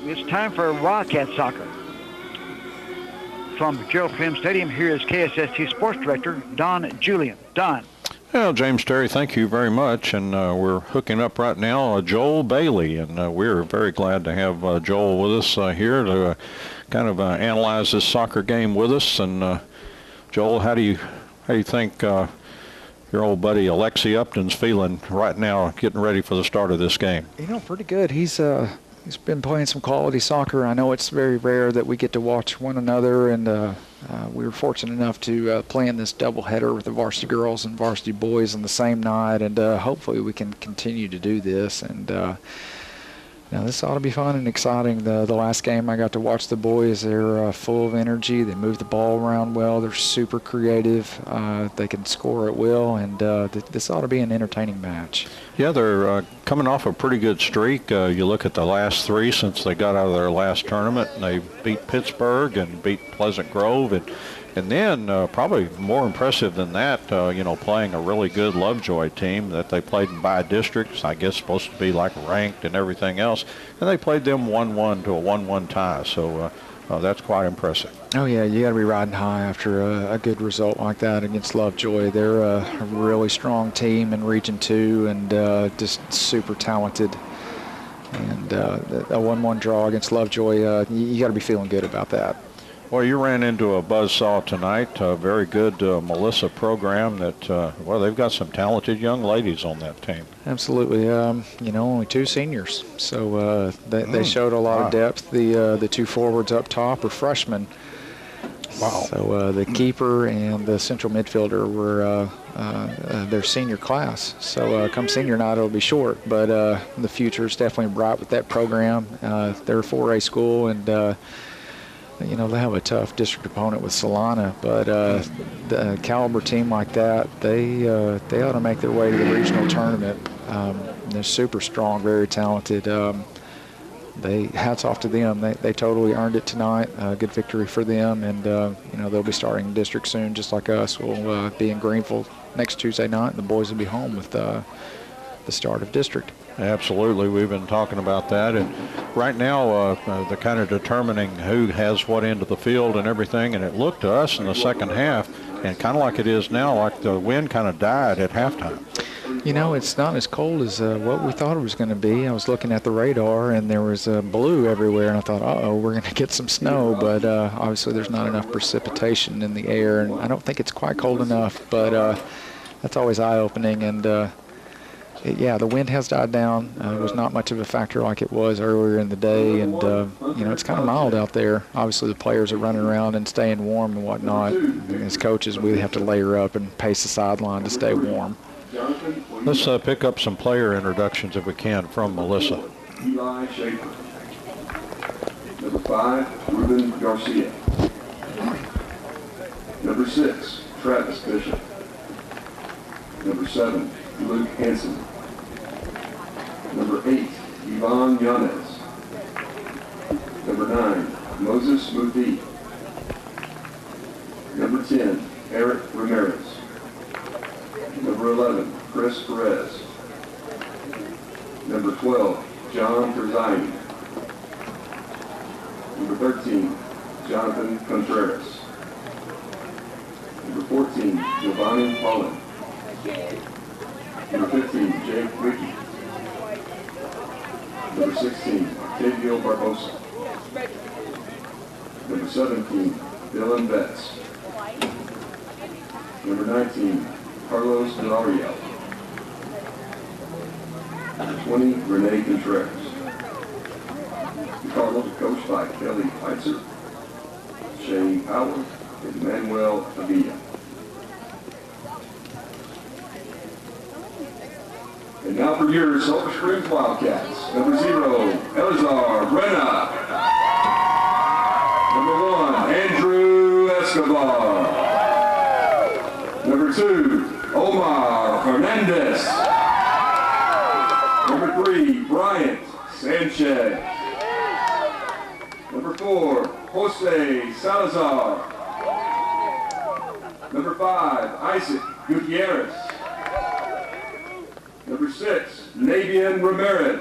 It's time for Wildcat soccer. From Gerald Clem Stadium, here is KSST Sports Director Don Julian. Don. Well, James Terry, thank you very much. And we're hooking up right now Joel Bailey, and we're very glad to have Joel with us here to kind of analyze this soccer game with us. And Joel, how do you think your old buddy Alexi Upton's feeling right now, getting ready for the start of this game? You know, pretty good. He's been playing some quality soccer. I know it's very rare that we get to watch one another, and we were fortunate enough to play in this doubleheader with the varsity girls and varsity boys on the same night, and hopefully we can continue to do this. And now this ought to be fun and exciting. The last game I got to watch the boys. They're full of energy. They move the ball around well. They're super creative. They can score at will, and this ought to be an entertaining match. Yeah, they're coming off a pretty good streak. You look at the last three since they got out of their last tournament, and they beat Pittsburgh and beat Pleasant Grove, and then probably more impressive than that, playing a really good Lovejoy team that they played in by-districts, I guess supposed to be like ranked and everything else, and they played them 1-1 to a 1-1 tie, so that's quite impressive. Oh, yeah, you got to be riding high after a good result like that against Lovejoy. They're a really strong team in Region 2 and just super talented. And a 1-1 draw against Lovejoy, you got to be feeling good about that. Well, you ran into a buzzsaw tonight, a very good Melissa program that, they've got some talented young ladies on that team. Absolutely. Only two seniors. So they showed a lot of depth. The two forwards up top are freshmen. Wow. So the keeper and the central midfielder were their senior class. So come senior night, it'll be short. But the future is definitely bright with that program. They're a 4A school, and they have a tough district opponent with Solana, but the caliber team like that, they ought to make their way to the regional tournament. They're super strong, very talented. Hats off to them. They totally earned it tonight. Good victory for them, and they'll be starting district soon, just like us. We'll be in Greenville next Tuesday night, and the boys will be home with the start of district. Absolutely. We've been talking about that. And right now, they're kind of determining who has what end of the field and everything. And it looked to us in the second half, and kind of like it is now, like the wind kind of died at halftime. It's not as cold as what we thought it was going to be. I was looking at the radar, and there was blue everywhere, and I thought, uh-oh, we're going to get some snow. But obviously there's not enough precipitation in the air, and I don't think it's quite cold enough. But that's always eye-opening. And the wind has died down. It was not much of a factor like it was earlier in the day, and it's kind of mild out there. Obviously, the players are running around and staying warm and whatnot. And as coaches, we have to layer up and pace the sideline to stay warm. Let's pick up some player introductions if we can from Melissa. Eli Schaefer. Number 5, Ruben Garcia. Number 6, Travis Bishop. Number 7, Luke Hansen. Number 8, Yvonne Yanez. Number 9, Moses Muthi. Number 10, Eric Ramirez. Number 11, Chris Perez. Number 12, John Terzani. Number 13, Jonathan Contreras. Number 14, Giovanni Holland. Number 15, Jake Ricky. Number 16, Tavio Barbosa. Number 17, Dylan Betts. Number 19, Carlos Delario. Number 20, Renee Contreras. The Cardinals are coached by Kelly Heitzer, Shane Powell, and Manuel Avilla. And now for your Sulphur Springs Wildcats. Number 0, Elazar Brenna. Number 1, Andrew Escobar. Number 2, Omar Hernandez. Number 3, Bryant Sanchez. Number 4, Jose Salazar. Number 5, Isaac Gutierrez. Number 6, Navian Ramirez.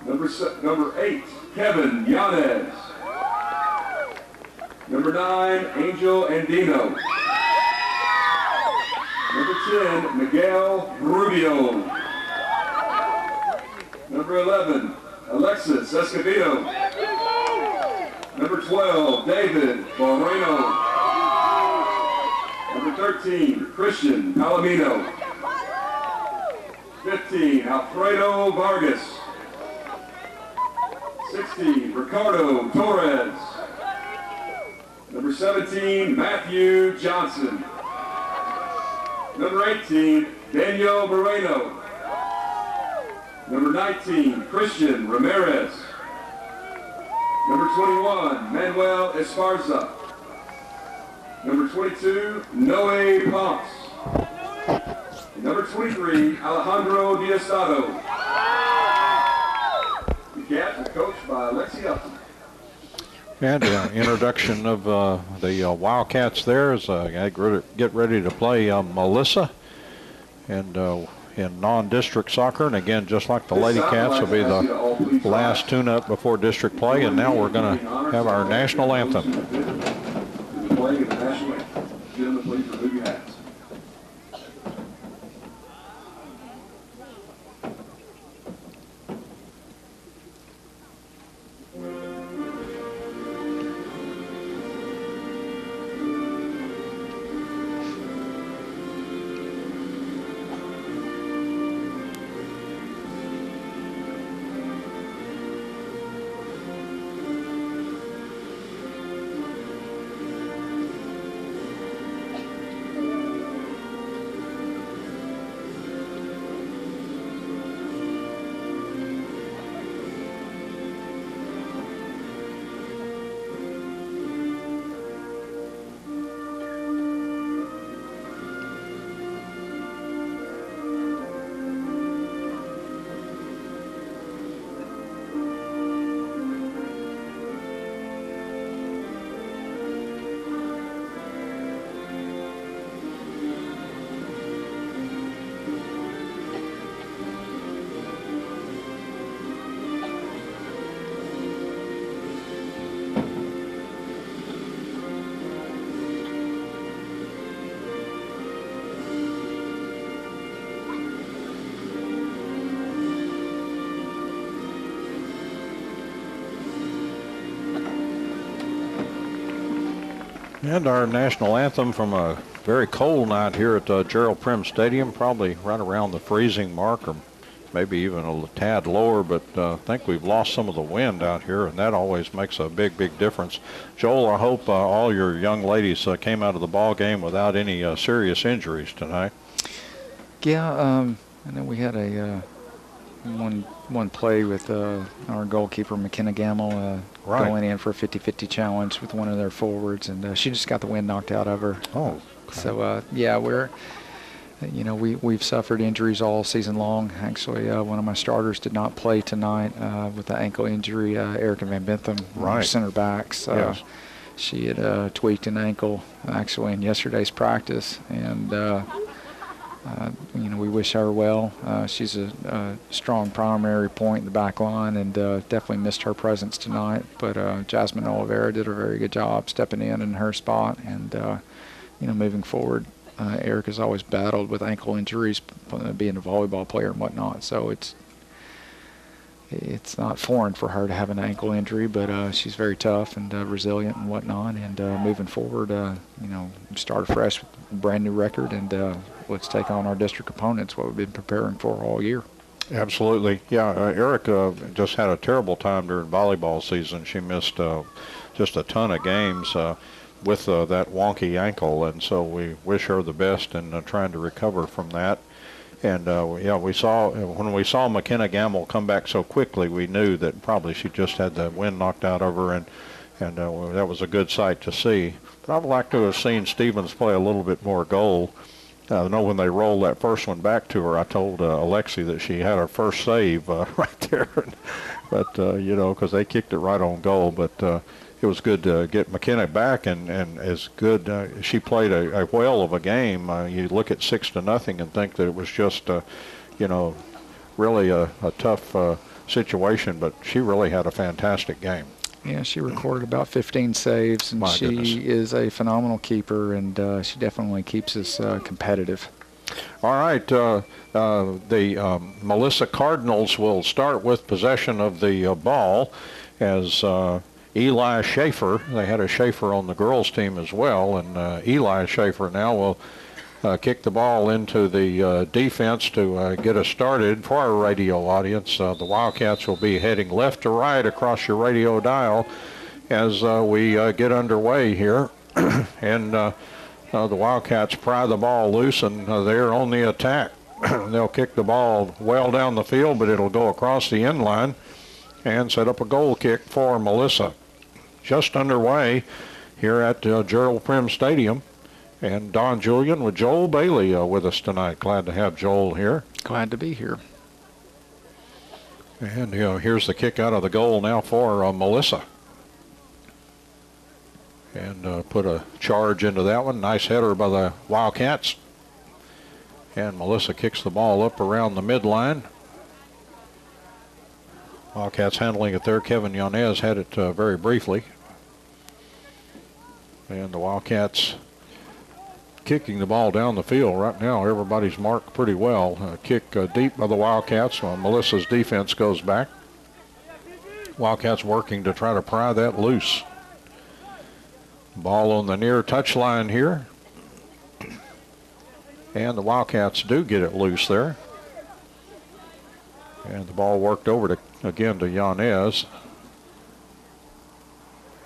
Number 8, Kevin Yanez. Number 9, Angel Andino. Number 10, Miguel Rubio. Number 11, Alexis Escobedo. Number 12, David Moreno. Number 13, Christian Palomino. 15, Alfredo Vargas. 16, Ricardo Torres. Number 17, Matthew Johnson. Number 18, Daniel Moreno. Number 19, Christian Ramirez. Number 21, Manuel Esparza. Number 22, Noe Ponce. And number 23, Alejandro Diastado. The Cats are coached by Alexi Upton. And introduction of the Wildcats there as get ready to play Melissa and in non-district soccer. And again, just like the Lady Cats, will be the last tune-up before district play. And now we're going to have our national anthem. Playing in the national anthem. Gentlemen, please remove your hats. And our national anthem from a very cold night here at Gerald Prim Stadium, probably right around the freezing mark or maybe even a tad lower, but I think we've lost some of the wind out here, and that always makes a big, big difference. Joel, I hope all your young ladies came out of the ball game without any serious injuries tonight. Yeah, I know we had a one play with our goalkeeper McKenna Gamble going in for a 50-50 challenge with one of their forwards, and she just got the wind knocked out of her. Oh, okay. So yeah, we've suffered injuries all season long. Actually, one of my starters did not play tonight with an ankle injury. Erica Van Bentham, right, center backs. Yes. She had tweaked an ankle actually in yesterday's practice, and we wish her well. She's a strong primary point in the back line, and definitely missed her presence tonight. But Jasmine Oliveira did a very good job stepping in her spot, and moving forward. Erica's always battled with ankle injuries, being a volleyball player and whatnot. So it's not foreign for her to have an ankle injury, but she's very tough and resilient and whatnot. And moving forward, start fresh with a brand new record, and let's take on our district opponents, what we've been preparing for all year. Absolutely. Yeah, Erica just had a terrible time during volleyball season. She missed just a ton of games with that wonky ankle, and so we wish her the best in trying to recover from that. And when we saw McKenna Gamble come back so quickly, we knew that probably she just had the wind knocked out of her, and that was a good sight to see. But I'd like to have seen Stevens play a little bit more goal. I know when they rolled that first one back to her, I told Alexi that she had her first save right there, but because they kicked it right on goal. But it was good to get McKenna back, and as good. She played a whale of a game. You look at 6-0 and think that it was just, really a tough situation, but she really had a fantastic game. Yeah, she recorded about 15 saves, and My goodness. is a phenomenal keeper, and she definitely keeps us competitive. All right, the Melissa Cardinals will start with possession of the ball as Eli Schaefer, they had a Schaefer on the girls team as well, and Eli Schaefer now will kick the ball into the defense to get us started. For our radio audience, the Wildcats will be heading left to right across your radio dial as we get underway here. And the Wildcats pry the ball loose, and they're on the attack. They'll kick the ball well down the field, but it'll go across the end line and set up a goal kick for Melissa. Just underway here at Gerald Prim Stadium. And Don Julian with Joel Bailey with us tonight. Glad to have Joel here. Glad to be here. And here's the kick out of the goal now for Melissa. And put a charge into that one. Nice header by the Wildcats. And Melissa kicks the ball up around the midline. Wildcats handling it there. Kevin Yanez had it very briefly. And the Wildcats kicking the ball down the field. Right now, everybody's marked pretty well. Kick deep by the Wildcats while Melissa's defense goes back. Wildcats working to try to pry that loose. Ball on the near touchline here. And the Wildcats do get it loose there. And the ball worked over to again to Yanez.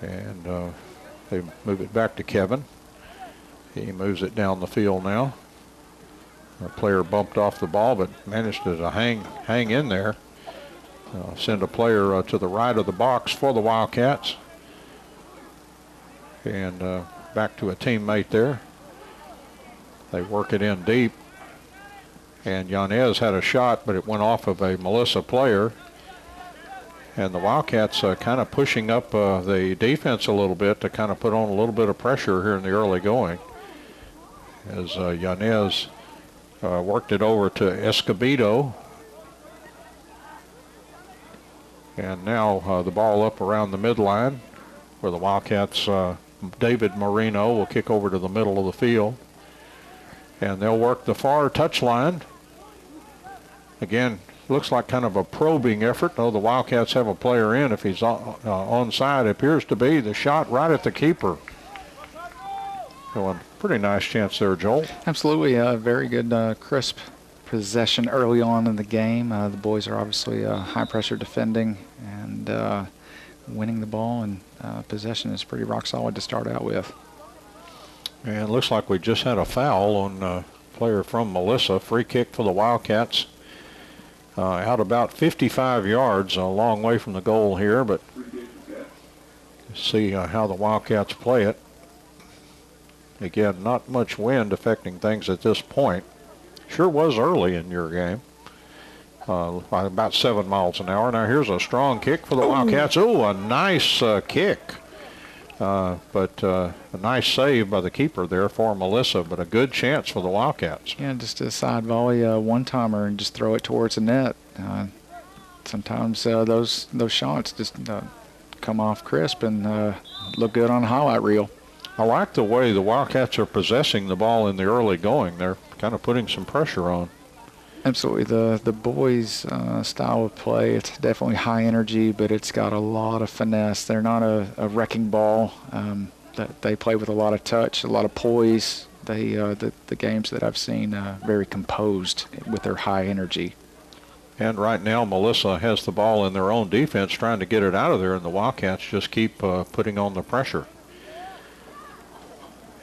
And they move it back to Kevin. He moves it down the field now. The player bumped off the ball, but managed to hang in there. Send a player to the right of the box for the Wildcats. And back to a teammate there. They work it in deep. And Yanez had a shot, but it went off of a Melissa player. And the Wildcats kind of pushing up the defense a little bit to kind of put on a little bit of pressure here in the early going. As Yanez worked it over to Escobedo. And now the ball up around the midline where the Wildcats, David Marino will kick over to the middle of the field. And they'll work the far touchline. Again, looks like kind of a probing effort. Oh, the Wildcats have a player in. If he's onside, appears to be the shot right at the keeper. So a pretty nice chance there, Joel. Absolutely. Very good, crisp possession early on in the game. The boys are obviously high-pressure defending and winning the ball, and possession is pretty rock solid to start out with. And it looks like we just had a foul on a player from Melissa. Free kick for the Wildcats. Out about 55 yards, a long way from the goal here, but see how the Wildcats play it. Again, not much wind affecting things at this point. Sure was early in your game. By about 7 miles an hour. Now here's a strong kick for the Wildcats. Oh, a nice kick. But a nice save by the keeper there for Melissa, but a good chance for the Wildcats. Yeah, just a side volley, one-timer, and just throw it towards the net. Sometimes those shots just come off crisp and look good on a highlight reel. I like the way the Wildcats are possessing the ball in the early going. They're kind of putting some pressure on. Absolutely. The boys' style of play, it's definitely high energy, but it's got a lot of finesse. They're not a wrecking ball. They play with a lot of touch, a lot of poise. The games that I've seen, very composed with their high energy. And right now, Melissa has the ball in their own defense, trying to get it out of there, and the Wildcats just keep putting on the pressure.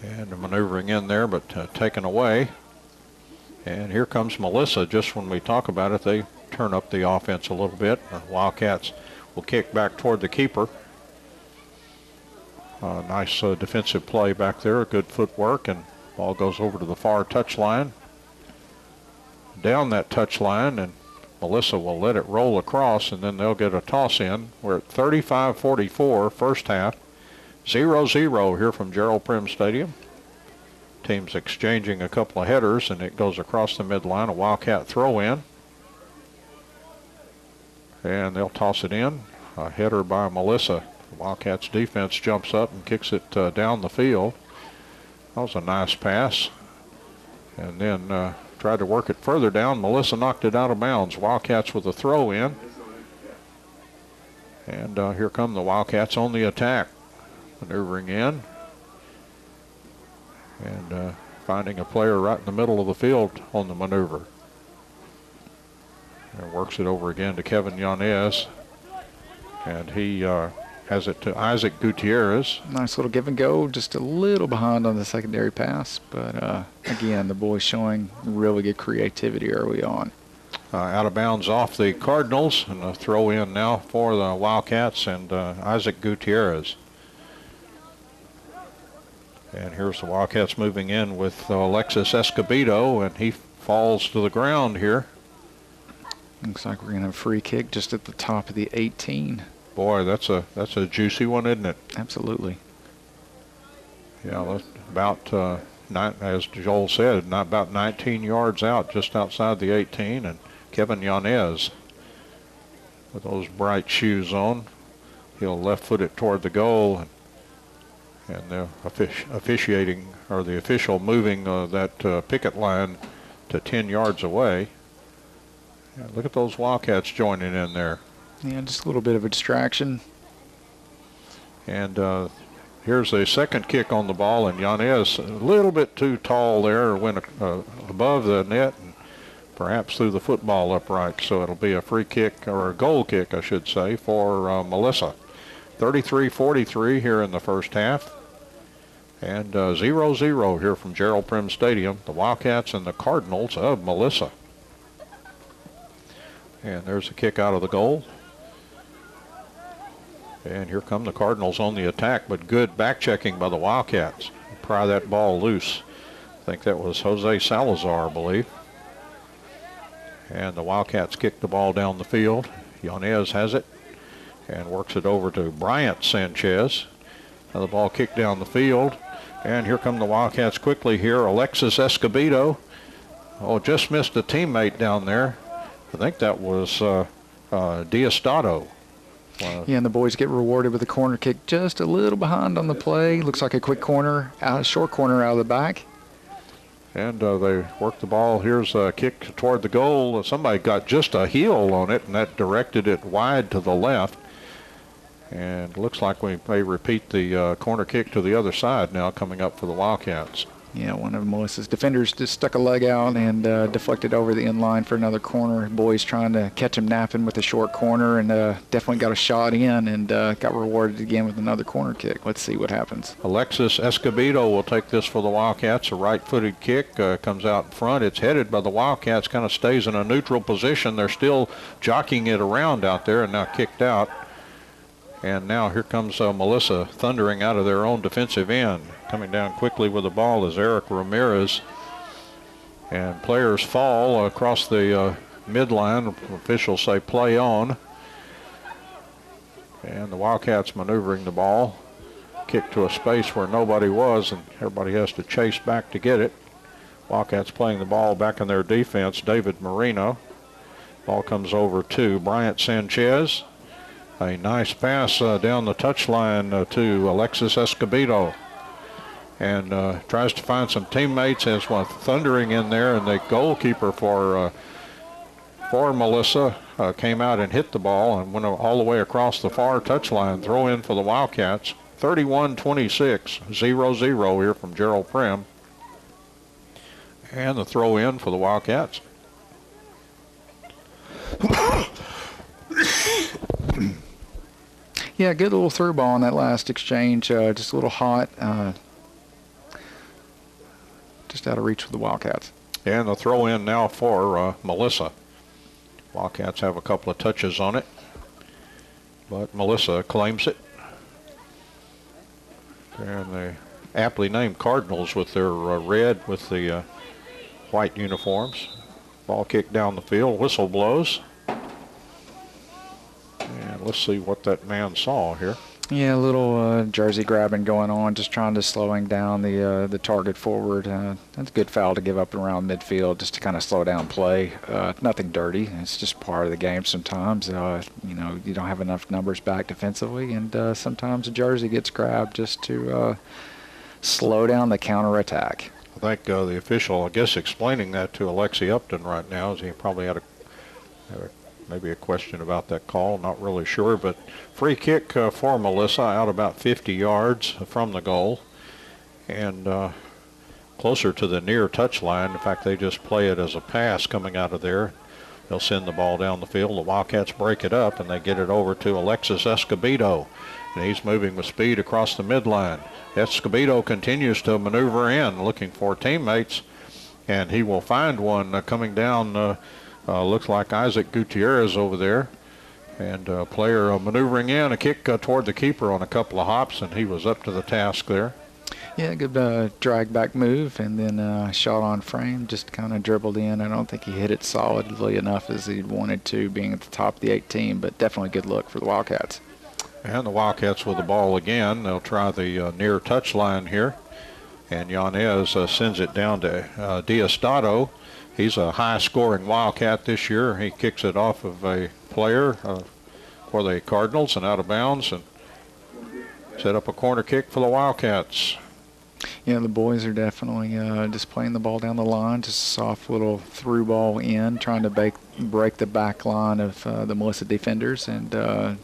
And maneuvering in there, but taken away. And here comes Melissa. Just when we talk about it, they turn up the offense a little bit. The Wildcats will kick back toward the keeper. Nice defensive play back there, good footwork, and ball goes over to the far touchline. Down that touchline, and Melissa will let it roll across, and then they'll get a toss in. We're at 35-44 first half. 0-0 here from Gerald Prim Stadium. Teams exchanging a couple of headers, and it goes across the midline, a Wildcat throw in. And they'll toss it in. A header by Melissa. The Wildcats defense jumps up and kicks it down the field. That was a nice pass. And then tried to work it further down. Melissa knocked it out of bounds. Wildcats with a throw in. And here come the Wildcats on the attack. Maneuvering in. And finding a player right in the middle of the field on the maneuver. And works it over again to Kevin Yanez. And he has it to Isaac Gutierrez. Nice little give and go, just a little behind on the secondary pass. But again, the boys showing really good creativity early on. Out of bounds off the Cardinals, and a throw in now for the Wildcats and Isaac Gutierrez. And here's the Wildcats moving in with Alexis Escobedo, and he falls to the ground here. Looks like we're going to have a free kick just at the top of the 18. Boy, that's a juicy one, isn't it? Absolutely. Yeah, that's about, as Joel said, not about 19 yards out, just outside the 18. And Kevin Yanez with those bright shoes on. He'll left foot it toward the goal. And the officiating, or the official moving that picket line to 10 yards away. Yeah, look at those Wildcats joining in there. Yeah, just a little bit of a distraction. And here's a second kick on the ball, and Yanez a little bit too tall there, went above the net and perhaps threw the football upright. So it'll be a free kick, or a goal kick, I should say, for Melissa. 33-43 here in the first half. And 0-0 here from Gerald Prim Stadium. The Wildcats and the Cardinals of Melissa. And there's a kick out of the goal. And here come the Cardinals on the attack, but good back checking by the Wildcats. Pry that ball loose. I think that was Jose Salazar, I believe. And the Wildcats kick the ball down the field. Yanez has it and works it over to Bryant Sanchez. Now the ball kicked down the field. And here come the Wildcats quickly here. Alexis Escobedo. Oh, just missed a teammate down there. I think that was Diastado. Yeah, and the boys get rewarded with a corner kick just a little behind on the play. Looks like a quick corner, short corner out of the back. And they work the ball. Here's a kick toward the goal. Somebody got just a heel on it, and that directed it wide to the left. And looks like we may repeat the corner kick to the other side now coming up for the Wildcats. Yeah, one of Melissa's defenders just stuck a leg out and deflected over the end line for another corner. Boys trying to catch him napping with a short corner, and definitely got a shot in and got rewarded again with another corner kick. Let's see what happens. Alexis Escobedo will take this for the Wildcats. A right-footed kick comes out in front. It's headed by the Wildcats, kind of stays in a neutral position. They're still jockeying it around out there and now kicked out. And now here comes Melissa thundering out of their own defensive end. Coming down quickly with the ball is Eric Ramirez. And players fall across the midline. Officials say play on. And the Wildcats maneuvering the ball. Kick to a space where nobody was, and everybody has to chase back to get it. Wildcats playing the ball back in their defense. David Marino. Ball comes over to Bryant Sanchez. A nice pass down the touchline to Alexis Escobedo. And tries to find some teammates as one thundering in there, and the goalkeeper for Melissa came out and hit the ball and went all the way across the far touchline. Throw in for the Wildcats. 31-26, 0-0 here from Gerald Prim. And the throw in for the Wildcats. Yeah, good little through ball on that last exchange. Just a little hot. Just out of reach for the Wildcats. And the throw in now for Melissa. Wildcats have a couple of touches on it, but Melissa claims it. And they aptly named Cardinals with their red with the white uniforms. Ball kicked down the field. Whistle blows. And let's see what that man saw here. Yeah, a little jersey grabbing going on, just trying to slowing down the target forward. That's a good foul to give up around midfield, just to kind of slow down play. Nothing dirty. It's just part of the game sometimes. You don't have enough numbers back defensively, and sometimes a jersey gets grabbed just to slow down the counterattack. I think the official, I guess, explaining that to Alexi Upton right now, is he probably had maybe a question about that call, not really sure, but free kick for Melissa out about 50 yards from the goal and closer to the near touch line. In fact, they just play it as a pass coming out of there. They'll send the ball down the field. The Wildcats break it up, and they get it over to Alexis Escobedo, and he's moving with speed across the midline. Escobedo continues to maneuver in, looking for teammates, and he will find one coming down. Looks like Isaac Gutierrez over there, and a player maneuvering in, a kick toward the keeper on a couple of hops, and he was up to the task there. Yeah, good drag back move, and then shot on frame, just kind of dribbled in. I don't think he hit it solidly enough as he wanted to, being at the top of the 18, but definitely good look for the Wildcats. And the Wildcats with the ball again. They'll try the near touch line here, and Yanez sends it down to Diosdado. He's a high-scoring Wildcat this year. He kicks it off of a player for the Cardinals and out of bounds, and set up a corner kick for the Wildcats. Yeah, the boys are definitely just playing the ball down the line, just a soft little through ball in, trying to break the back line of the Melissa defenders. And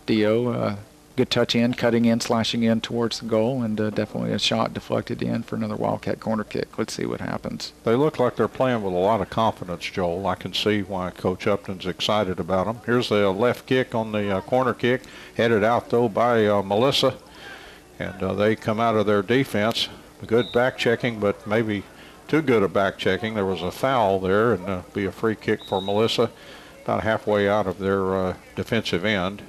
Dio, good touch in, cutting in, slashing in towards the goal, and definitely a shot deflected in for another Wildcat corner kick. Let's see what happens. They look like they're playing with a lot of confidence, Joel. I can see why Coach Upton's excited about them. Here's the left kick on the corner kick, headed out, though, by Melissa. And they come out of their defense. Good back checking, but maybe too good a back checking. There was a foul there, and be a free kick for Melissa about halfway out of their defensive end.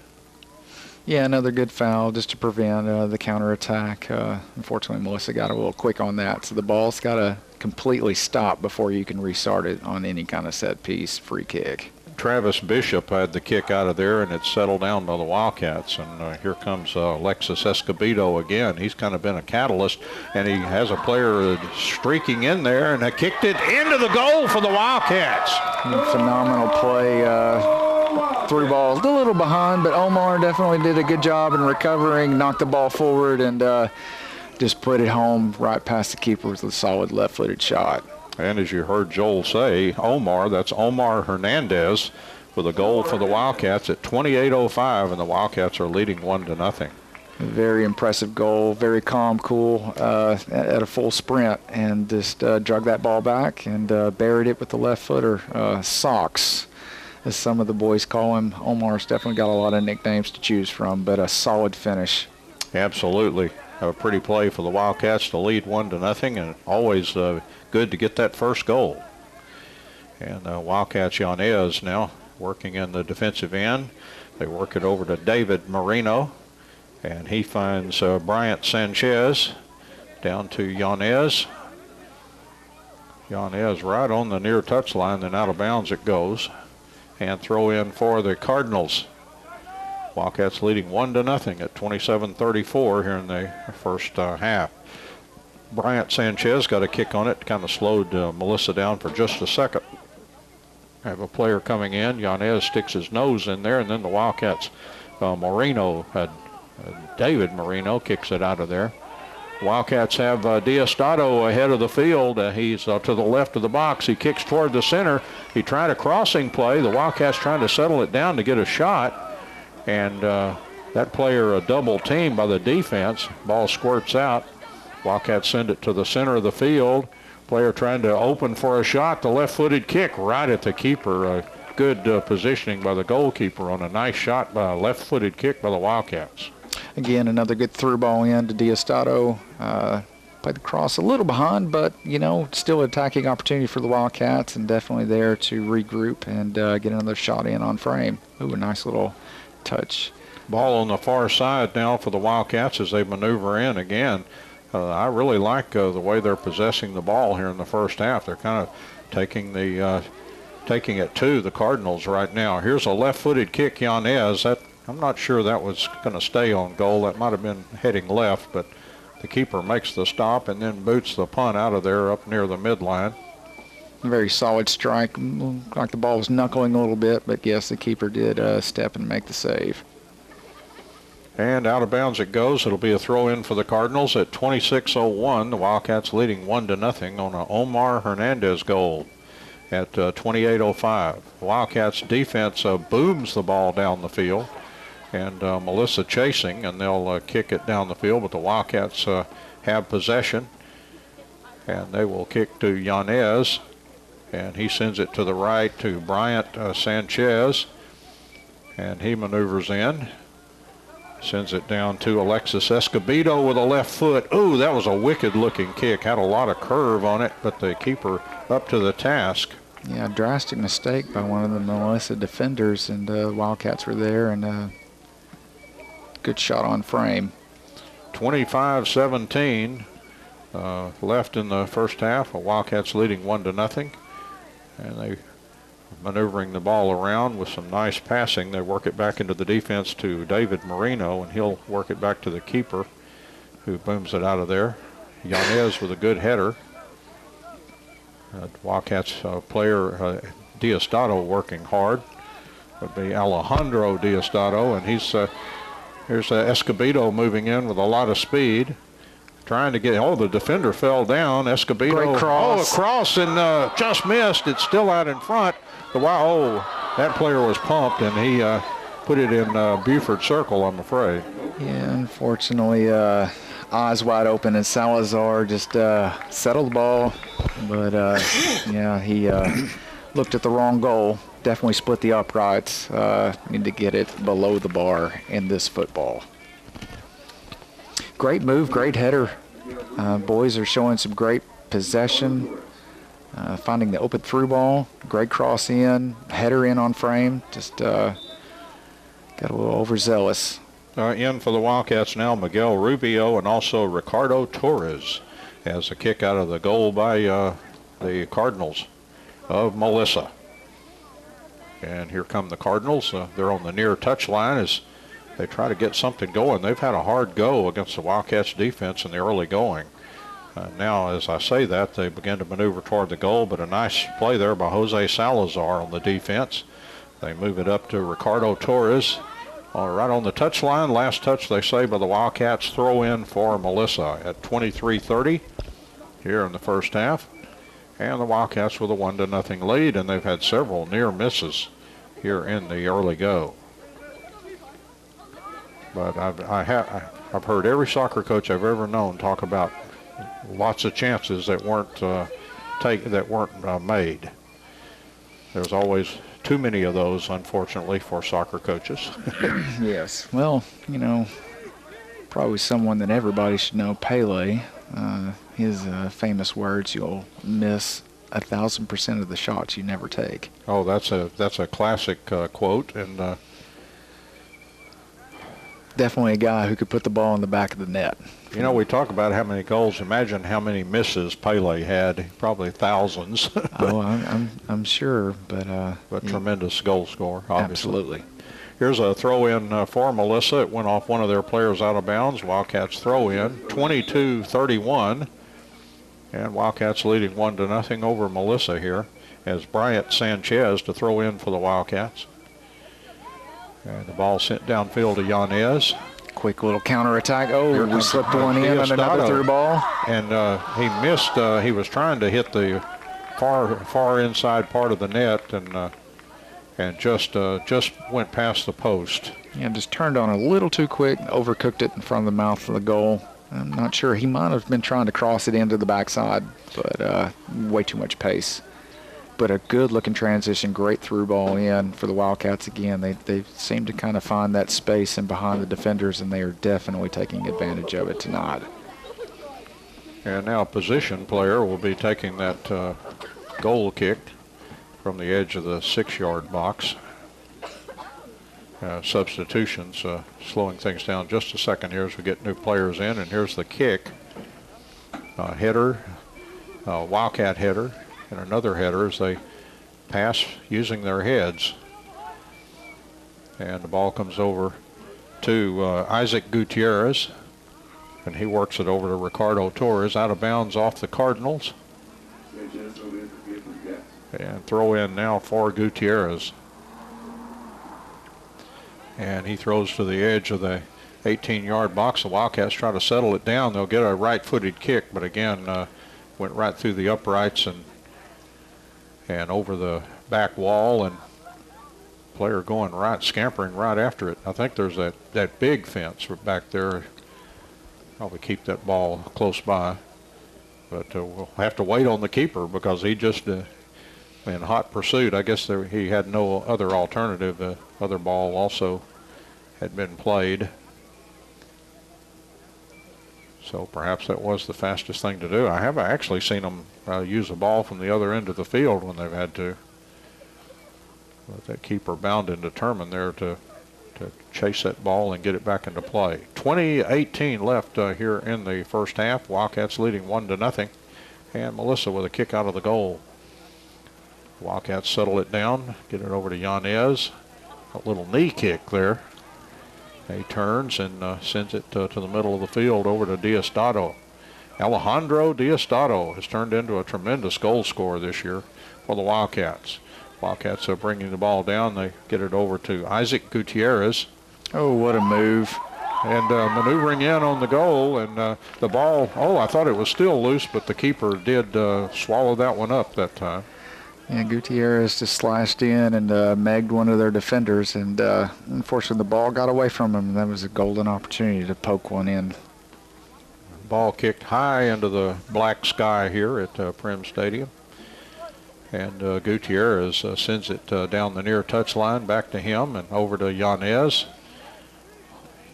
Yeah, another good foul just to prevent the counterattack. Unfortunately, Melissa got a little quick on that, so the ball's got to completely stop before you can restart it on any kind of set piece free kick. Travis Bishop had the kick out of there, and it's settled down by the Wildcats. And here comes Alexis Escobedo again. He's kind of been a catalyst, and he has a player streaking in there, and they kicked it into the goal for the Wildcats. Phenomenal play. Through ball, a little behind, but Omar definitely did a good job in recovering, knocked the ball forward, and just put it home right past the keeper with a solid left-footed shot. And as you heard Joel say, that's Omar Hernandez with a goal for the Wildcats at 28:05, and the Wildcats are leading 1-0. Very impressive goal, very calm, cool, at a full sprint, and just drug that ball back and buried it with the left footer. Socks, as some of the boys call him. Omar's definitely got a lot of nicknames to choose from, but a solid finish. Absolutely. A pretty play for the Wildcats to lead 1-0, and always good to get that first goal. And Wildcats Yanez now working in the defensive end. They work it over to David Marino, and he finds Bryant Sanchez down to Yanez. Yanez right on the near touch line, then out of bounds it goes. And throw in for the Cardinals. Wildcats leading 1-0 at 27:34 here in the first half. Bryant Sanchez got a kick on it, kind of slowed Melissa down for just a second. Have a player coming in. Yanez sticks his nose in there, and then the Wildcats, David Marino kicks it out of there. Wildcats have Diosdado ahead of the field. He's to the left of the box. He kicks toward the center. He tried a crossing play. The Wildcats trying to settle it down to get a shot. And that player double teamed by the defense. Ball squirts out. Wildcats send it to the center of the field. Player trying to open for a shot. The left-footed kick right at the keeper. Good positioning by the goalkeeper on a nice shot by a left-footed kick by the Wildcats. Again, another good through ball in to Diosdado. Played the cross a little behind, but, still attacking opportunity for the Wildcats, and definitely there to regroup and get another shot in on frame. Ooh, a nice little touch. Ball on the far side now for the Wildcats as they maneuver in again. I really like the way they're possessing the ball here in the first half. They're kind of taking it to the Cardinals right now. Here's a left-footed kick, Yanez. That I'm not sure that was going to stay on goal. That might have been heading left, but the keeper makes the stop and then boots the punt out of there up near the midline. Very solid strike. Looked like the ball was knuckling a little bit, but yes, the keeper did step and make the save. And out of bounds it goes. It'll be a throw-in for the Cardinals at 26:01. The Wildcats leading 1-0 on a Omar Hernandez goal at 28:05. Wildcats defense booms the ball down the field, and Melissa chasing, and they'll kick it down the field, but the Wildcats have possession, and they will kick to Yanez, and he sends it to the right to Bryant Sanchez, and he maneuvers in. Sends it down to Alexis Escobedo with a left foot. Ooh, that was a wicked-looking kick. Had a lot of curve on it, but the keeper up to the task. Yeah, drastic mistake by one of the Melissa defenders, and Wildcats were there, and good shot on frame. 25-17 left in the first half. The Wildcats leading 1-0, and they maneuvering the ball around with some nice passing. They work it back into the defense to David Marino, and he'll work it back to the keeper, who booms it out of there. Yanez with a good header. Wildcats player Diosdado working hard. Would be Alejandro Diosdado, and here's Escobedo moving in with a lot of speed. Trying to get, the defender fell down. Escobedo, great cross. A cross, and just missed. It's still out in front. That player was pumped, and he put it in Buford Circle, I'm afraid. Yeah, unfortunately, eyes wide open, and Salazar just settled the ball. But, yeah, he looked at the wrong goal. Definitely split the uprights. Need to get it below the bar in this football. Great move, great header. Boys are showing some great possession, finding the open through ball. Great cross in, header in on frame. Just got a little overzealous. In for the Wildcats now, Miguel Rubio and also Ricardo Torres as a kick out of the goal by the Cardinals of Melissa. And here come the Cardinals. They're on the near touch line as they try to get something going. They've had a hard go against the Wildcats defense in the early going. Now, as I say that, they begin to maneuver toward the goal, but a nice play there by Jose Salazar on the defense. They move it up to Ricardo Torres. Right on the touch line. Last touch, they say, by the Wildcats. Throw in for Melissa at 23:30 here in the first half. And the Wildcats with a 1-0 lead, and they've had several near misses here in the early go. But I've heard every soccer coach I've ever known talk about lots of chances that weren't made. There's always too many of those, unfortunately, for soccer coaches. Yes. Well, probably someone that everybody should know, Pele. His famous words: "You'll miss 1,000% of the shots you never take." Oh, that's a classic quote, and definitely a guy who could put the ball in the back of the net. We talk about how many goals. Imagine how many misses Pele had. Probably thousands. Oh, I'm sure, but tremendous goal scorer, obviously. Absolutely. Here's a throw-in for Melissa. It went off one of their players out of bounds. Wildcats throw-in, 22-31. And Wildcats leading 1-0 over Melissa here as Bryant Sanchez to throw in for the Wildcats. And the ball sent downfield to Yanez. Quick little counterattack. Oh, we slipped one in and another through ball. And he missed. He was trying to hit the far inside part of the net, and just went past the post. Yeah, just turned on a little too quick, overcooked it in front of the mouth of the goal. I'm not sure. He might have been trying to cross it into the backside, but way too much pace. But a good-looking transition, great through ball in for the Wildcats again. They seem to kind of find that space in behind the defenders, and they are definitely taking advantage of it tonight. And now a position player will be taking that goal kick from the edge of the 6-yard box. Substitutions, slowing things down just a second here as we get new players in. And here's the kick. Header, Wildcat header. And another header as they pass using their heads. And the ball comes over to Isaac Gutierrez, and he works it over to Ricardo Torres, out of bounds off the Cardinals. And throw in now for Gutierrez. And he throws to the edge of the 18-yard box. The Wildcats try to settle it down. They'll get a right-footed kick, but again, went right through the uprights and over the back wall, and player going right, scampering right after it. I think there's that big fence back there. Probably keep that ball close by, but we'll have to wait on the keeper because he just in hot pursuit. I guess he had no other alternative. The other ball also had been played. So perhaps that was the fastest thing to do. I have actually seen them use a ball from the other end of the field when they've had to. But that keeper bound and determined there to chase that ball and get it back into play. 20:18 left here in the first half. Wildcats leading 1-0. And Melissa with a kick out of the goal. Wildcats settle it down, get it over to Yanez. A little knee kick there. He turns and sends it to the middle of the field over to Diosdado. Alejandro Diosdado has turned into a tremendous goal scorer this year for the Wildcats. Wildcats are bringing the ball down. They get it over to Isaac Gutierrez. Oh, what a move. And maneuvering in on the goal, and the ball, I thought it was still loose, but the keeper did swallow that one up that time. And Gutierrez just slashed in and megged one of their defenders, and unfortunately the ball got away from him. That was a golden opportunity to poke one in. Ball kicked high into the black sky here at Prim Stadium. And Gutierrez sends it down the near touchline back to him and over to Yanez.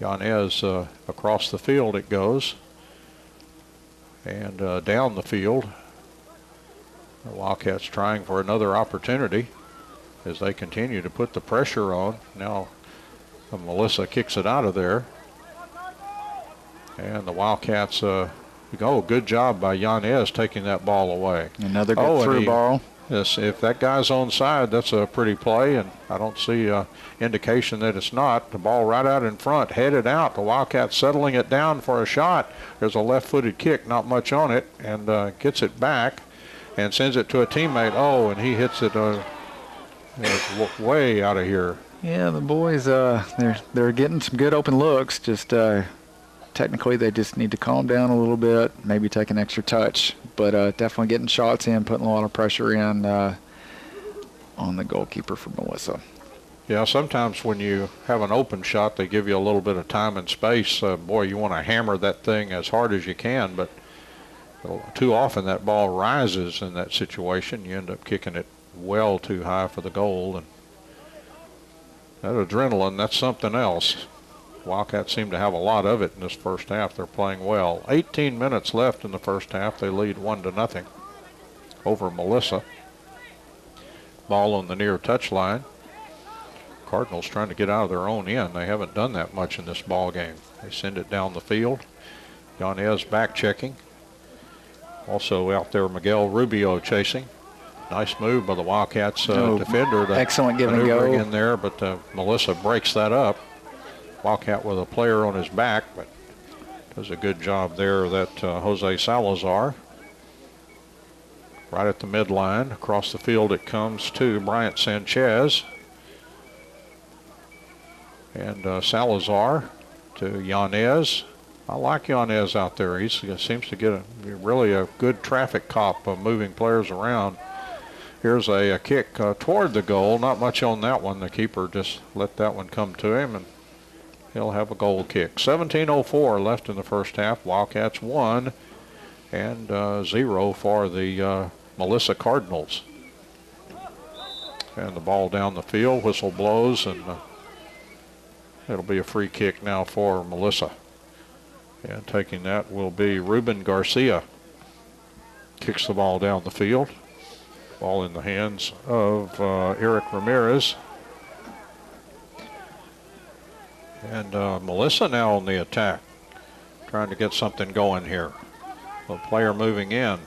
Yanez across the field it goes. And down the field. The Wildcats trying for another opportunity as they continue to put the pressure on. Now Melissa kicks it out of there. And the Wildcats good job by Yanez taking that ball away. Another good through ball. Yes, if that guy's onside, that's a pretty play, and I don't see indication that it's not. The ball right out in front, headed out. The Wildcats settling it down for a shot. There's a left-footed kick, not much on it, and gets it back and sends it to a teammate. Oh, and he hits it way out of here. Yeah, the boys, they're getting some good open looks. Just technically, they just need to calm down a little bit, maybe take an extra touch. But definitely getting shots in, putting a lot of pressure in on the goalkeeper for Melissa. Yeah, sometimes when you have an open shot, they give you a little bit of time and space. Boy, you want to hammer that thing as hard as you can, but too often that ball rises in that situation. You end up kicking it well too high for the goal. And that adrenaline, that's something else. Wildcats seem to have a lot of it in this first half. They're playing well. 18 minutes left in the first half. They lead 1-0 over Melissa. Ball on the near touchline. Cardinals trying to get out of their own end. They haven't done that much in this ball game. They send it down the field. Yanez back checking. Also out there, Miguel Rubio chasing. Nice move by the Wildcats defender to excellent give and go in there, but Melissa breaks that up. Wildcat with a player on his back, but does a good job there. That Jose Salazar. Right at the midline. Across the field it comes to Bryant Sanchez. And Salazar to Yanez. I like Yanez out there. He seems to get really a good traffic cop of moving players around. Here's a kick toward the goal. Not much on that one. The keeper just let that one come to him, and he'll have a goal kick. 17:04 left in the first half. Wildcats 1 and 0 for the Melissa Cardinals. And the ball down the field. Whistle blows, and it'll be a free kick now for Melissa. And taking that will be Ruben Garcia. Kicks the ball down the field. Ball in the hands of Eric Ramirez. And Melissa now on the attack, trying to get something going here. The player moving in.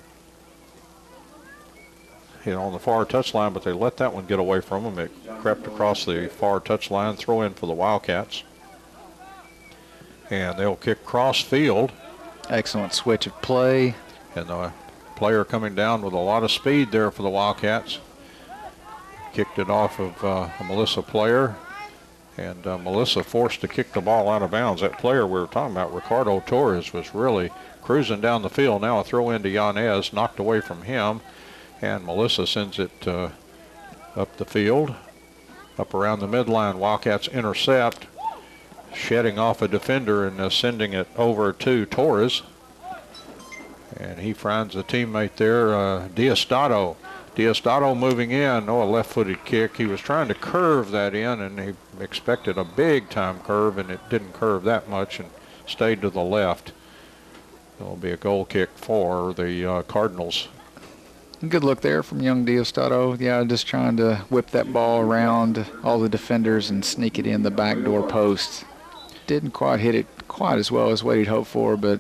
on the far touchline, but they let that one get away from them. It crept across the far touchline, throw in for the Wildcats. And they'll kick cross field. Excellent switch of play. And the player coming down with a lot of speed there for the Wildcats. Kicked it off of a Melissa player. And Melissa forced to kick the ball out of bounds. That player we were talking about, Ricardo Torres, was really cruising down the field. Now a throw into Yanez, knocked away from him. And Melissa sends it up the field, up around the midline. Wildcats intercept, shedding off a defender and sending it over to Torres. And he finds a teammate there, Diosdado. Diosdado moving in. A left-footed kick. He was trying to curve that in, and he expected a big-time curve, and it didn't curve that much and stayed to the left. It'll be a goal kick for the Cardinals. Good look there from young Diosdado. Yeah, just trying to whip that ball around all the defenders and sneak it in the back door post. Didn't quite hit it quite as well as what he'd hoped for, but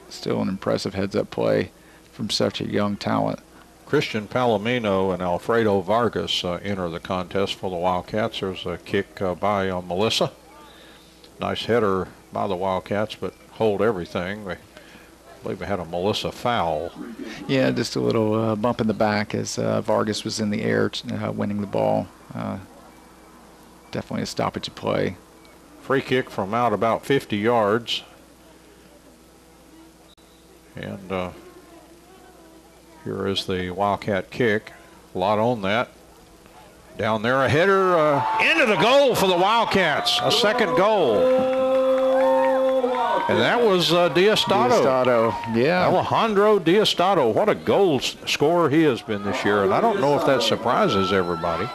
still an impressive heads-up play from such a young talent. Christian Palomino and Alfredo Vargas enter the contest for the Wildcats. There's a kick by Melissa. Nice header by the Wildcats, but hold everything. I believe we had a Melissa foul. Yeah, just a little bump in the back as Vargas was in the air winning the ball. Definitely a stoppage of play. Free kick from out about 50 yards. And here is the Wildcat kick. A lot on that. Down there, a header into the goal for the Wildcats. A second goal. And that was Diosdado. Diosdado, yeah. Alejandro Diosdado. What a goal scorer he has been this year. And I don't know if that surprises everybody.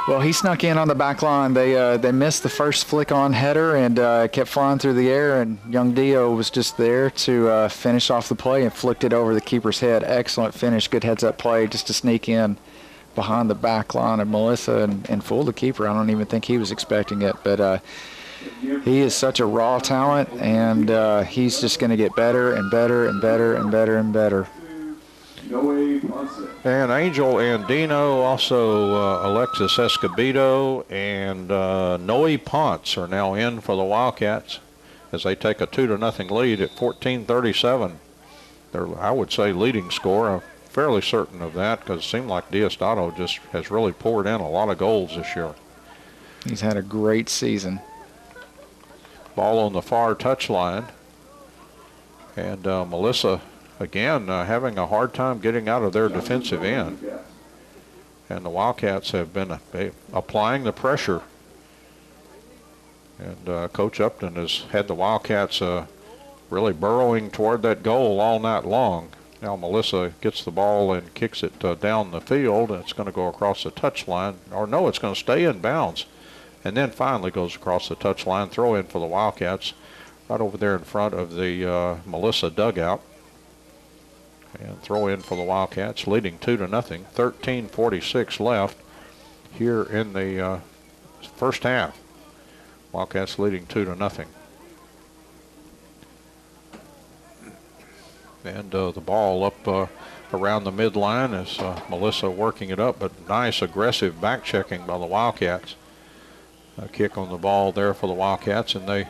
Well, he snuck in on the back line. They missed the first flick-on header and kept flying through the air, and young Dio was just there to finish off the play and flicked it over the keeper's head. Excellent finish, good heads-up play just to sneak in behind the back line of Melissa and fool the keeper. I don't even think he was expecting it, but he is such a raw talent, and he's just going to get better and better and better and better and better. And Angel Andino, also Alexis Escobedo, and Noe Ponce are now in for the Wildcats as they take a 2-0 lead at 14:37. They're, I would say, leading score. I'm fairly certain of that because it seemed like Diosdado just has really poured in a lot of goals this year. He's had a great season. Ball on the far touchline. And Melissa, again, having a hard time getting out of their defensive end. And the Wildcats have been applying the pressure. And Coach Upton has had the Wildcats really burrowing toward that goal all night long. Now Melissa gets the ball and kicks it down the field. It's going to go across the touchline. Or no, it's going to stay in bounds. And then finally goes across the touchline. Throw in for the Wildcats right over there in front of the Melissa dugout. And throw in for the Wildcats, leading 2-0. 13:46 left here in the first half. Wildcats leading 2-0. And the ball up around the midline as Melissa working it up, but nice aggressive back checking by the Wildcats. A kick on the ball there for the Wildcats, and they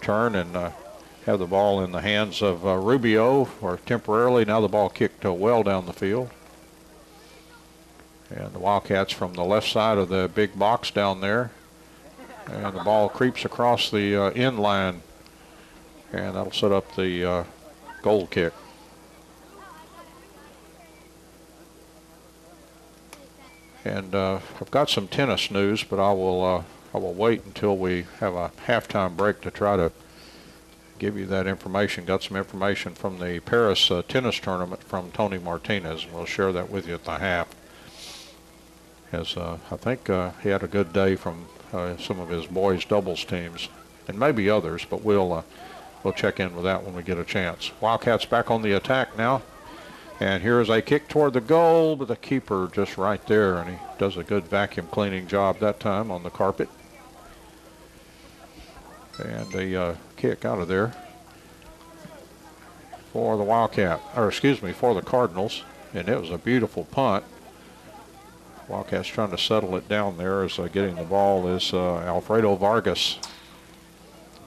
turn and have the ball in the hands of Rubio, or temporarily. Now the ball kicked well down the field. And the Wildcats from the left side of the big box down there. And the ball creeps across the end line. And that'll set up the goal kick. And I've got some tennis news, but I will wait until we have a halftime break to try to give you that information. Got some information from the Paris tennis tournament from Tony Martinez, and we'll share that with you at the half. As I think he had a good day from some of his boys' doubles teams, and maybe others, but we'll check in with that when we get a chance. Wildcats back on the attack now. And here is a kick toward the goal, but the keeper just right there, and he does a good vacuum cleaning job that time on the carpet. And a kick out of there for the Wildcat, or excuse me, for the Cardinals. and it was a beautiful punt. Wildcats trying to settle it down there as getting the ball is Alfredo Vargas.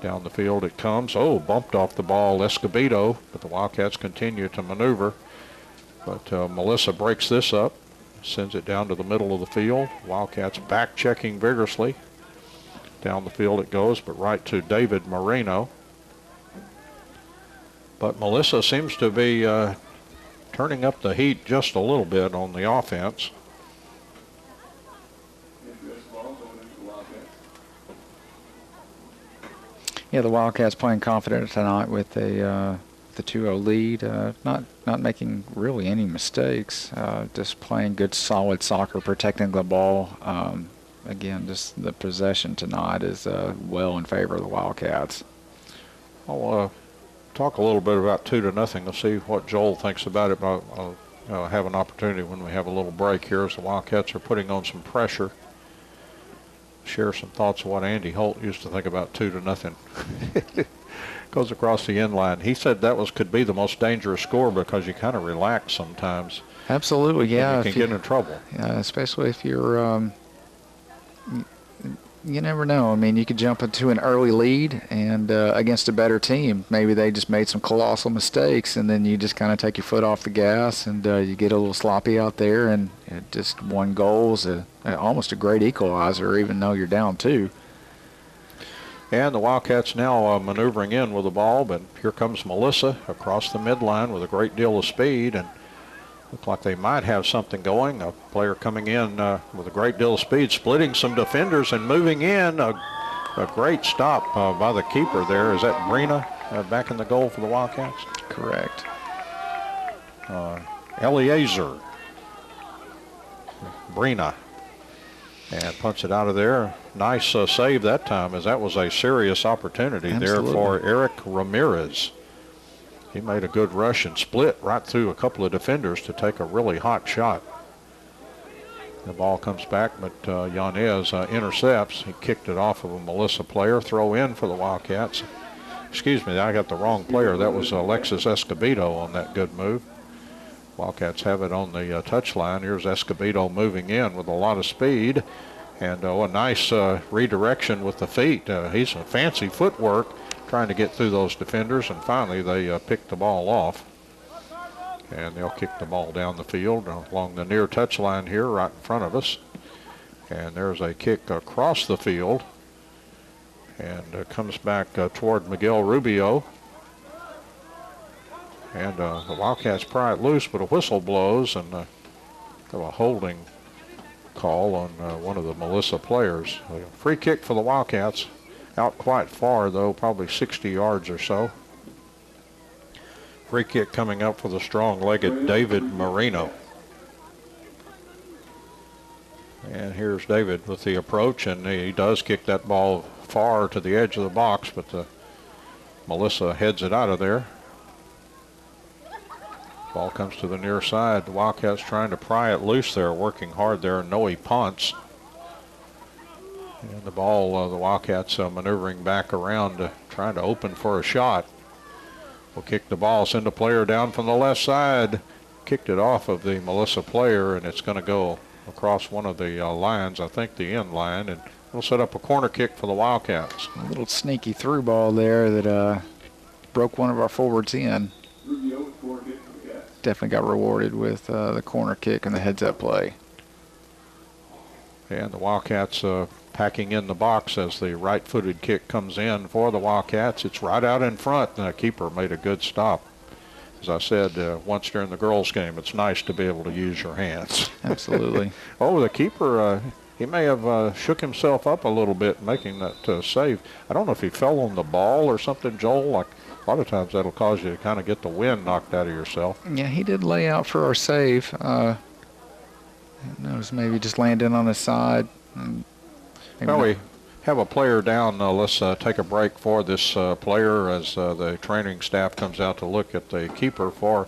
Down the field it comes. Oh, bumped off the ball, Escobedo, but the Wildcats continue to maneuver. But Melissa breaks this up, sends it down to the middle of the field. Wildcats back checking vigorously. Down the field it goes, but right to David Moreno. But Melissa seems to be turning up the heat just a little bit on the offense. Yeah, the Wildcats playing confident tonight with the 2-0 lead, not making really any mistakes, just playing good solid soccer, protecting the ball. Again, just the possession tonight is well in favor of the Wildcats. I'll talk a little bit about 2-0. We'll see what Joel thinks about it. But I'll have an opportunity when we have a little break here as the Wildcats are putting on some pressure. Share some thoughts of what Andy Holt used to think about 2-0. Goes across the end line. He said that could be the most dangerous score because you kind of relax sometimes. Absolutely, yeah. You can get in trouble. Yeah, especially if you're. You never know. I mean, you could jump into an early lead and against a better team. Maybe they just made some colossal mistakes, and then you just kind of take your foot off the gas, and you get a little sloppy out there, and just one goal is almost a great equalizer, even though you're down 2. And the Wildcats now maneuvering in with the ball, but here comes Melissa across the midline with a great deal of speed, and look like they might have something going. A player coming in with a great deal of speed, splitting some defenders and moving in. A great stop by the keeper there. Is that Brina back in the goal for the Wildcats? Correct. Eliezer. Brina. And punts it out of there. Nice save that time, as that was a serious opportunity. Absolutely. There for Eric Ramirez. He made a good rush and split right through a couple of defenders to take a really hot shot. The ball comes back, but Yanez intercepts. He kicked it off of a Melissa player. Throw in for the Wildcats. Excuse me, I got the wrong player. That was Alexis Escobedo on that good move. Wildcats have it on the touchline. Here's Escobedo moving in with a lot of speed. And a nice redirection with the feet. He's a fancy footwork trying to get through those defenders, and finally they pick the ball off. And they'll kick the ball down the field along the near touchline here right in front of us. And there's a kick across the field. And comes back toward Miguel Rubio. And the Wildcats pry it loose, but a whistle blows, and have a holding call on one of the Melissa players. A free kick for the Wildcats. Out quite far, though, probably 60 yards or so. Free kick coming up for the strong-legged David Moreno. And here's David with the approach, and he does kick that ball far to the edge of the box, but Melissa heads it out of there. Ball comes to the near side. The Wildcats trying to pry it loose there, working hard there. Noe punts. And the ball, the Wildcats maneuvering back around, trying to open for a shot. Will kick the ball, send a player down from the left side. Kicked it off of the Melissa player, and it's going to go across one of the lines, I think the end line, and we'll set up a corner kick for the Wildcats. A little sneaky through ball there that broke one of our forwards in. Definitely got rewarded with the corner kick and the heads-up play. And the Wildcats packing in the box as the right-footed kick comes in for the Wildcats. It's right out in front, and the keeper made a good stop. As I said once during the girls' game, it's nice to be able to use your hands. Absolutely. Oh, the keeper, he may have shook himself up a little bit making that save. I don't know if he fell on the ball or something, Joel. Like a lot of times that'll cause you to kind of get the wind knocked out of yourself. Yeah, he did lay out for our save. Notice maybe just landing on his side. Well, we have a player down. Let's take a break for this player as the training staff comes out to look at the keeper for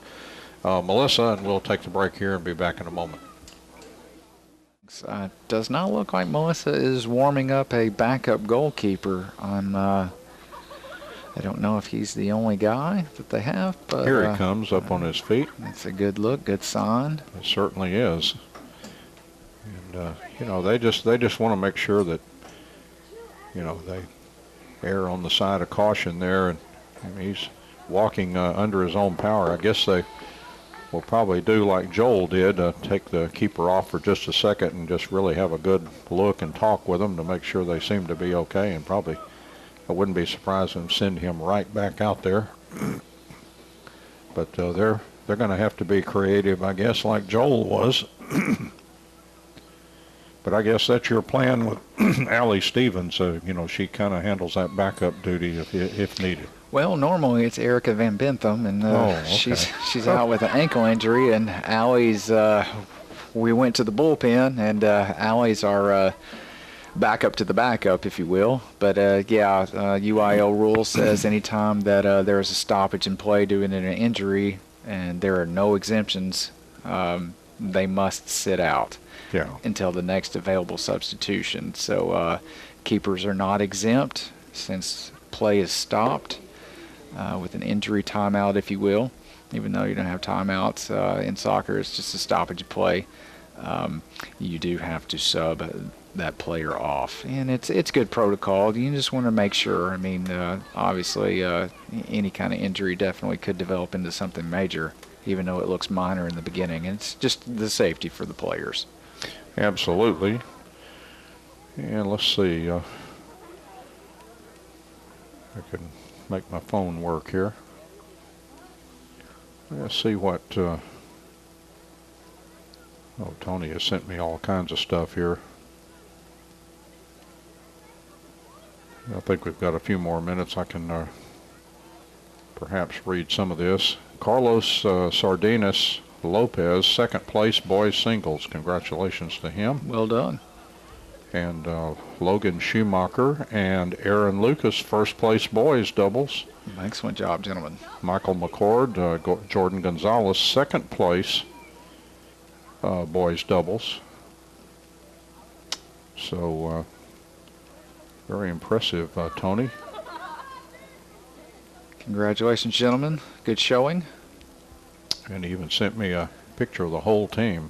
Melissa, and we'll take the break here and be back in a moment. Does not look like Melissa is warming up a backup goalkeeper on I don't know if he's the only guy that they have, but Here he comes up on his feet. That's a good look, good sign. It certainly is. And you know, they just want to make sure that, you know, they err on the side of caution there. And I mean, he's walking under his own power. I guess they will probably do like Joel did, take the keeper off for just a second and just really have a good look and talk with them to make sure they seem to be okay. And probably, I wouldn't be surprised if send him right back out there. But they're going to have to be creative, I guess, like Joel was. But I guess that's your plan with Allie Stevens. You know, she kind of handles that backup duty if needed. Well, normally it's Erica Van Bentham, and okay. she's out with an ankle injury, and Allie's. We went to the bullpen, and Allie's our backup to the backup, if you will. But UIL rule says anytime that there is a stoppage in play due to an injury, and there are no exemptions, they must sit out. Yeah. Until the next available substitution. So keepers are not exempt since play is stopped with an injury timeout, if you will. Even though you don't have timeouts in soccer, it's just a stoppage of play. You do have to sub that player off, and it's good protocol. You just want to make sure. I mean, obviously, any kind of injury definitely could develop into something major, even though it looks minor in the beginning. And it's just the safety for the players. Absolutely. And let's see. I can make my phone work here. Let's see what. Tony has sent me all kinds of stuff here. I think we've got a few more minutes. I can perhaps read some of this. Carlos Sardinas Lopez, second place boys singles. Congratulations to him. Well done. And Logan Schumacher and Aaron Lucas, first place boys doubles. Excellent job, gentlemen. Michael McCord, Jordan Gonzalez, second place boys doubles. So very impressive, Tony. Congratulations, gentlemen. Good showing. And he even sent me a picture of the whole team.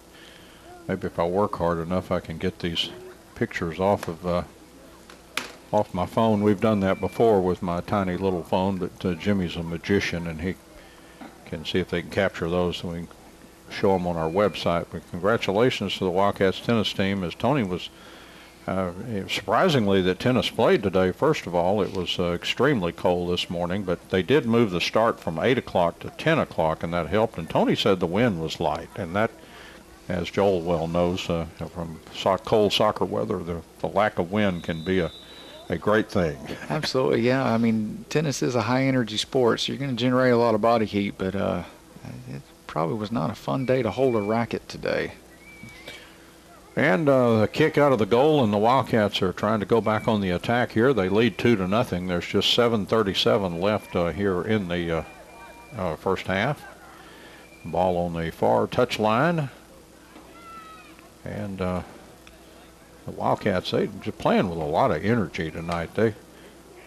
Maybe if I work hard enough, I can get these pictures off my phone. We've done that before with my tiny little phone, but Jimmy's a magician, and he can see if they can capture those so we can show them on our website. But congratulations to the Wildcats tennis team, as Tony was surprisingly that tennis played today. First of all, it was extremely cold this morning, but they did move the start from 8 o'clock to 10 o'clock, and that helped. And Tony said the wind was light, and that, as Joel well knows, from cold soccer weather, the lack of wind can be a great thing. Absolutely, yeah. I mean, tennis is a high-energy sport, so you're going to generate a lot of body heat, but it probably was not a fun day to hold a racket today. And a kick out of the goal, and the Wildcats are trying to go back on the attack here. They lead 2-0. There's just 7:37 left here in the first half. Ball on the far touch line. And the Wildcats, they're just playing with a lot of energy tonight. They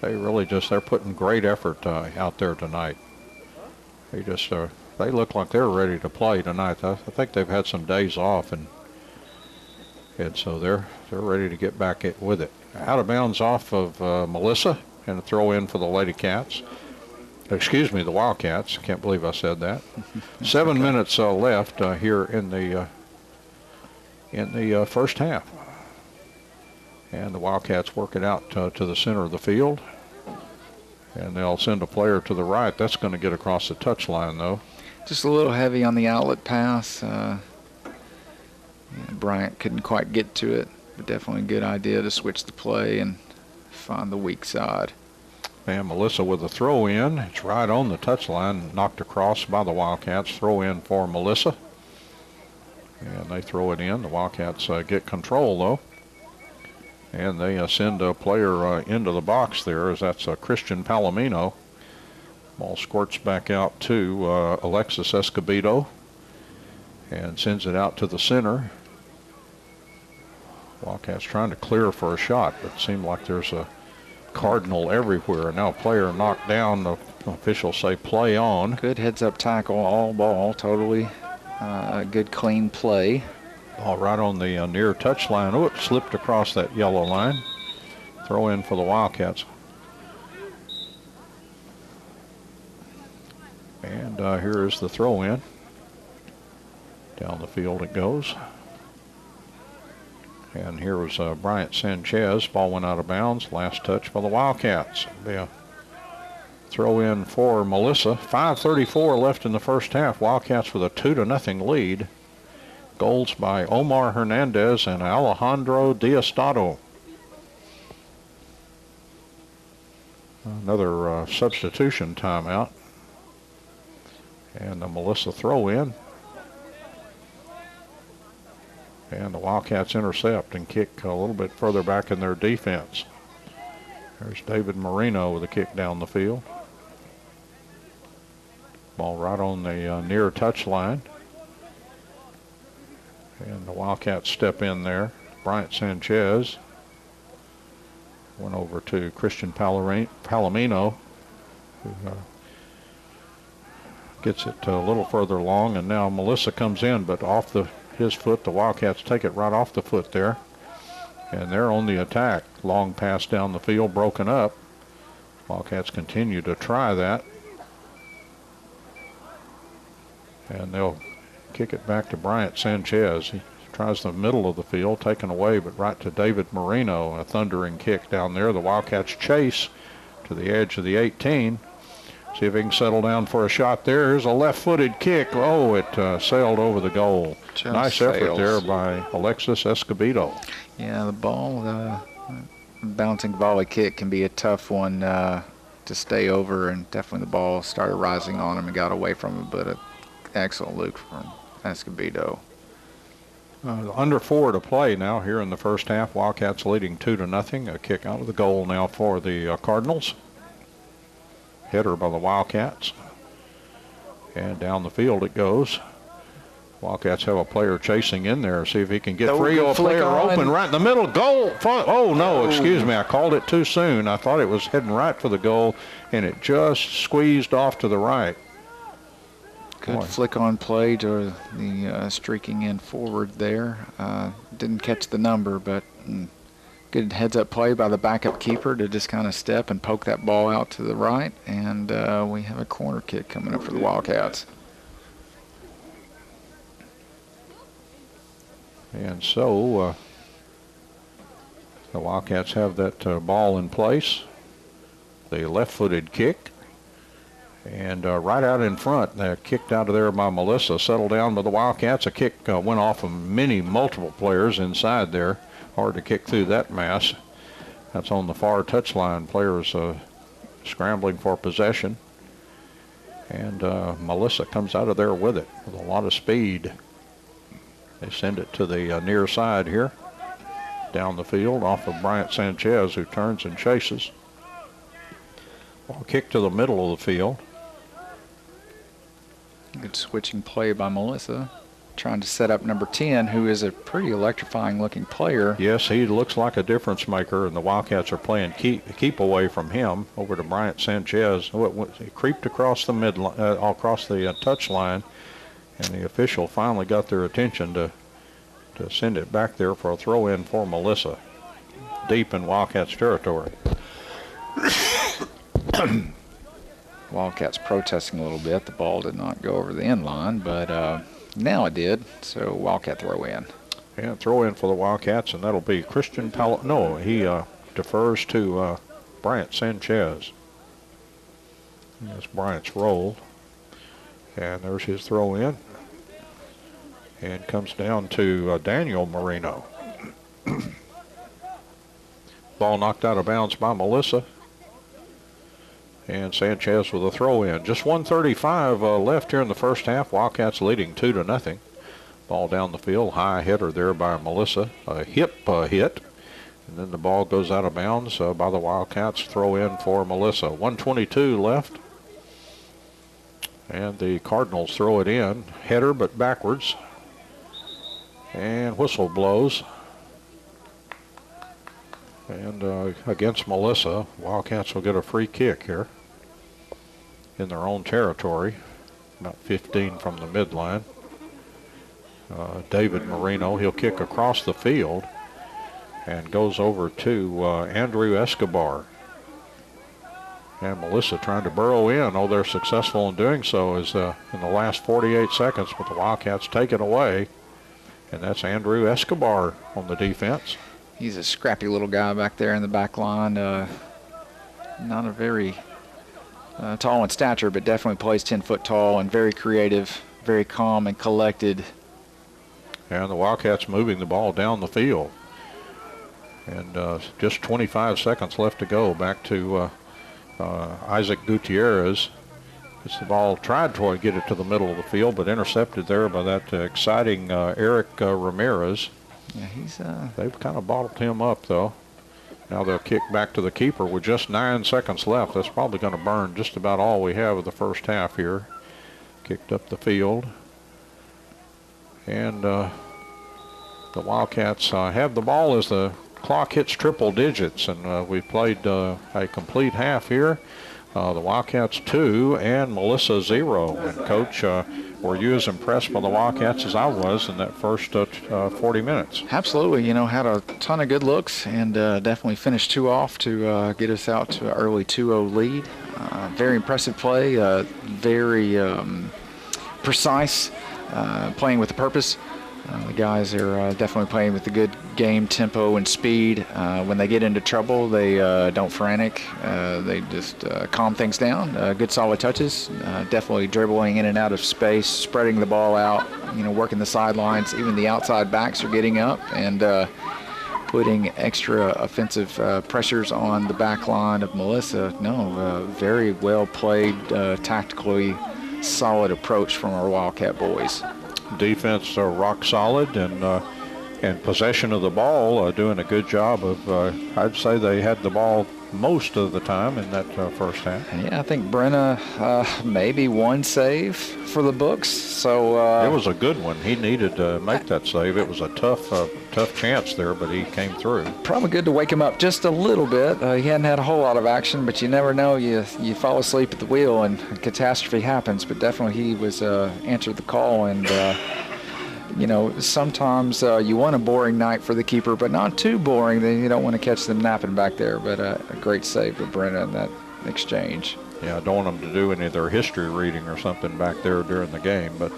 really they're putting great effort out there tonight. They look like they're ready to play tonight. I think they've had some days off, and so they're ready to get back with it. Out of bounds off of Melissa, and a throw in for the Lady Cats. Excuse me, the Wildcats. Can't believe I said that. 7 minutes left here in the first half. And the Wildcats work it out to the center of the field. And they'll send a player to the right. That's going to get across the touchline, though. Just a little heavy on the outlet pass. Bryant couldn't quite get to it, but definitely a good idea to switch the play and find the weak side. And Melissa with a throw in. It's right on the touchline, knocked across by the Wildcats. Throw in for Melissa. And they throw it in. The Wildcats get control, though. And they send a player into the box there, as that's Christian Palomino. Ball squirts back out to Alexis Escobedo and sends it out to the center. Wildcats trying to clear for a shot, but it seemed like there's a Cardinal everywhere. Now player knocked down. The officials say play on. Good heads-up tackle, all ball, totally good clean play. Ball right on the near touchline. Oh, it slipped across that yellow line. Throw in for the Wildcats. And here is the throw in. Down the field it goes. And here was Bryant Sanchez. Ball went out of bounds. Last touch for the Wildcats. Be a throw in for Melissa. 5:34 left in the first half. Wildcats with a 2-0 lead. Goals by Omar Hernandez and Alejandro Diastado. Another substitution timeout. And the Melissa throw in. And the Wildcats intercept and kick a little bit further back in their defense. There's David Marino with a kick down the field. Ball right on the near touchline. And the Wildcats step in there. Bryant Sanchez went over to Christian Palomino, who gets it a little further along, and now Melissa comes in, but off his foot. The Wildcats take it right off the foot there, and they're on the attack. Long pass down the field, broken up. Wildcats continue to try that, and they'll kick it back to Bryant Sanchez. He tries the middle of the field, taken away, but right to David Marino. A thundering kick down there. The Wildcats chase to the edge of the 18. See if he can settle down for a shot there. Here's a left-footed kick. Oh, it sailed over the goal. Just nice effort there by Alexis Escobedo. Yeah, the ball, bouncing volley kick can be a tough one to stay over, and definitely the ball started rising on him and got away from him, but an excellent loop from Escobedo. Under 4 to play now here in the first half. Wildcats leading 2-0. A kick out of the goal now for the Cardinals. Header by the Wildcats. And down the field it goes. Wildcats have a player chasing in there. See if he can get free. A player open right in the middle. Goal. Oh, no, excuse me. I called it too soon. I thought it was heading right for the goal, and it just squeezed off to the right. Good flick-on play to the streaking in forward there. Didn't catch the number, but good heads-up play by the backup keeper to just kind of step and poke that ball out to the right. And we have a corner kick coming up for the Wildcats. And so the Wildcats have that ball in place. The left-footed kick. And right out in front, they're kicked out of there by Melissa. Settled down by the Wildcats. A kick went off of multiple players inside there. Hard to kick through that mass. That's on the far touchline. Players scrambling for possession. And Melissa comes out of there with it with a lot of speed. They send it to the near side here. Down the field off of Bryant Sanchez, who turns and chases. Ball kick to the middle of the field. Good switching play by Melissa, trying to set up number 10, who is a pretty electrifying looking player. Yes, he looks like a difference maker, and the Wildcats are playing keep away from him over to Bryant Sanchez. He creeped across the across the touch line, and the official finally got their attention to send it back there for a throw in for Melissa, deep in Wildcats territory. Wildcats protesting a little bit. The ball did not go over the end line, but now it did. So Wildcat throw in. Yeah, throw in for the Wildcats, and that'll be Christian No, he defers to Bryant Sanchez. That's Bryant's roll. And there's his throw in. And comes down to Daniel Marino. Ball knocked out of bounds by Melissa. And Sanchez with a throw in. Just 1:35 left here in the first half. Wildcats leading 2-0. Ball down the field. High hitter there by Melissa. A hip hit. And then the ball goes out of bounds by the Wildcats. Throw in for Melissa. 1:22 left. And the Cardinals throw it in. Header but backwards. And whistle blows. And against Melissa, Wildcats will get a free kick here in their own territory, about 15 from the midline. David Marino, he'll kick across the field and goes over to Andrew Escobar. And Melissa trying to burrow in. Oh, they're successful in doing so as in the last 48 seconds, but the Wildcats take it away. And that's Andrew Escobar on the defense. He's a scrappy little guy back there in the back line. Not a very tall in stature, but definitely plays 10 foot tall and very creative, very calm and collected. And the Wildcats moving the ball down the field. And just 25 seconds left to go. Back to Isaac Gutierrez. Gets the ball, tried to get it to the middle of the field, but intercepted there by that exciting Eric Ramirez. Yeah, they've kind of bottled him up, though. Now they'll kick back to the keeper with just 9 seconds left. That's probably going to burn just about all we have of the first half here. Kicked up the field. And the Wildcats have the ball as the clock hits triple digits, and we've played a complete half here. The Wildcats 2 and Melissa 0. And Coach, were you as impressed by the Wildcats as I was in that first 40 minutes? Absolutely. You know, had a ton of good looks and definitely finished 2 off to get us out to an early 2-0 lead. Very impressive play, very precise, playing with a purpose. The guys are definitely playing with a good game tempo and speed. When they get into trouble, they don't frantic. They just calm things down. Good solid touches. Definitely dribbling in and out of space, spreading the ball out, you know, working the sidelines. Even the outside backs are getting up and putting extra offensive pressures on the back line of Melissa. No, very well played, tactically solid approach from our Wildcat boys. Defense rock solid, and possession of the ball, doing a good job of, I'd say they had the ball most of the time in that first half. Yeah, I think Brenna maybe 1 save for the books. So it was a good one. He needed to make that save. It was a tough chance there, but he came through. Probably good to wake him up just a little bit. He hadn't had a whole lot of action, but you never know. You fall asleep at the wheel and a catastrophe happens. But definitely he was answered the call, and you know, sometimes you want a boring night for the keeper, but not too boring. Then you don't want to catch them napping back there. But a great save for Brenna in that exchange. Yeah, I don't want them to do any of their history reading or something back there during the game. But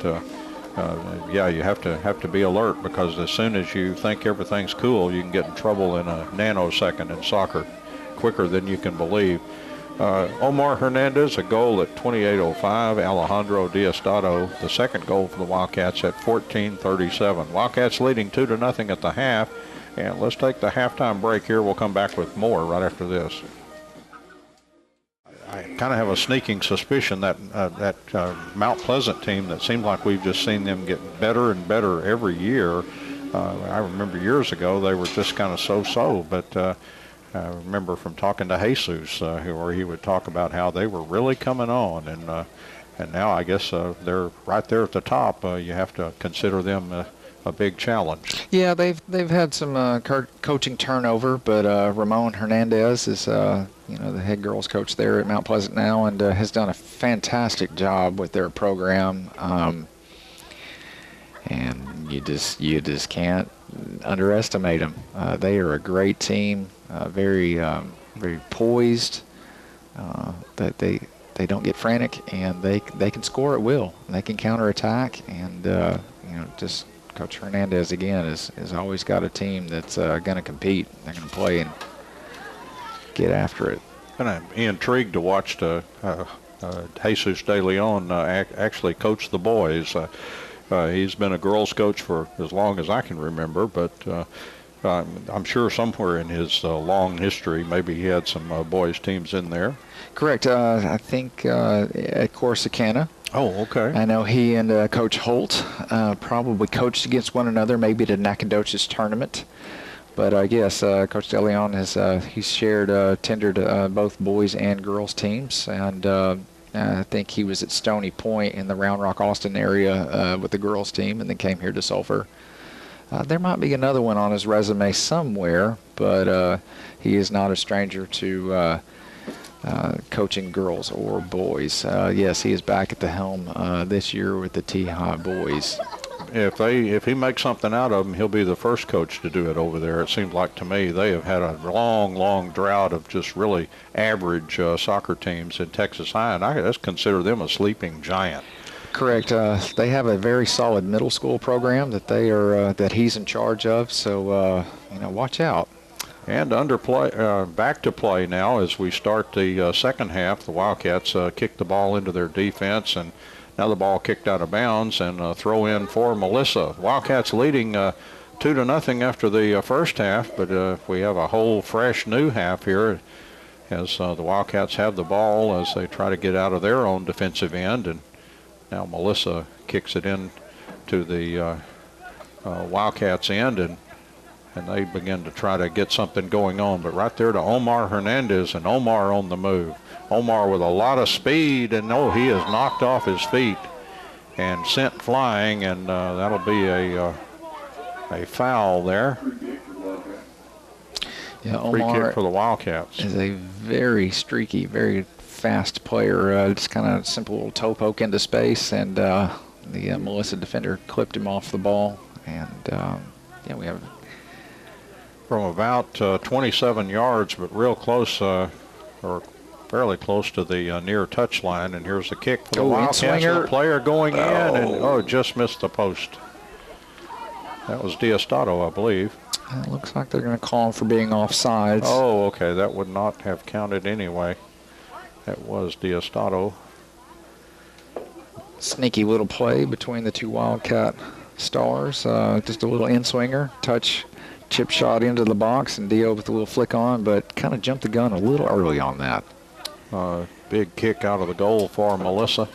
yeah, you have to be alert, because as soon as you think everything's cool, you can get in trouble in a nanosecond in soccer, quicker than you can believe. Omar Hernandez, a goal at 28:05. Alejandro Diosdado, the second goal for the Wildcats at 14:37. Wildcats leading 2-0 at the half. And let's take the halftime break here. We'll come back with more right after this. I kind of have a sneaking suspicion that that Mount Pleasant team, that seems like we've just seen them get better and better every year. I remember years ago they were just kind of so-so, but I remember from talking to Jesus, where he would talk about how they were really coming on, and now I guess they're right there at the top. You have to consider them a big challenge. Yeah, they've had some coaching turnover, but Ramon Hernandez is you know, the head girls coach there at Mount Pleasant now, and has done a fantastic job with their program. And you just can't underestimate them. They are a great team, very poised. That they don't get frantic, and they can score at will. They can counterattack, and you know, just Coach Hernandez again has always got a team that's going to compete. They're going to play and get after it. And I'm intrigued to watch Jesus De Leon actually coach the boys. He's been a girls coach for as long as I can remember, but I'm sure somewhere in his long history, maybe he had some boys teams in there. Correct. I think at Corsicana. Oh, okay. I know he and Coach Holt probably coached against one another, maybe at a Nacogdoches tournament. But yes, Coach De Leon has he's tendered both boys and girls teams, and I think he was at Stony Point in the Round Rock, Austin area with the girls team, and then came here to Sulphur There might be another one on his resume somewhere, but he is not a stranger to coaching girls or boys. Yes, he is back at the helm this year with the T-High boys. If he makes something out of them, he'll be the first coach to do it over there. It seems like to me they have had a long drought of just really average soccer teams in Texas High, and I just consider them a sleeping giant. Correct. They have a very solid middle school program that that he's in charge of. So watch out. And back to play now as we start the second half. The Wildcats kick the ball into their defense, and now the ball kicked out of bounds, and throw in for Melissa. Wildcats leading 2-0 after the first half, but we have a whole fresh new half here as the Wildcats have the ball as they try to get out of their own defensive end, and now Melissa kicks it in to the Wildcats end, and they begin to try to get something going on. But right there to Omar Hernandez, and Omar on the move. Omar with a lot of speed, and he is knocked off his feet and sent flying, and that'll be a foul there. Yeah, Free Omar kick for the Wildcats. is a very streaky, very fast player. Just kind of simple little toe poke into space, and the Melissa defender clipped him off the ball. And we have from about 27 yards, but real close, or fairly close to the near touch line. And here's the kick for the Wildcats. The player going in, and just missed the post. That was Diosdado, I believe. It looks like they're going to call him for being offsides. Oh, okay. That would not have counted anyway. That was Diosdado. Sneaky little play between the two Wildcat stars. Just a little in-swinger, touch, chip shot into the box, and Dio with a little flick on, but kind of jumped the gun a little early on that. Big kick out of the goal for Melissa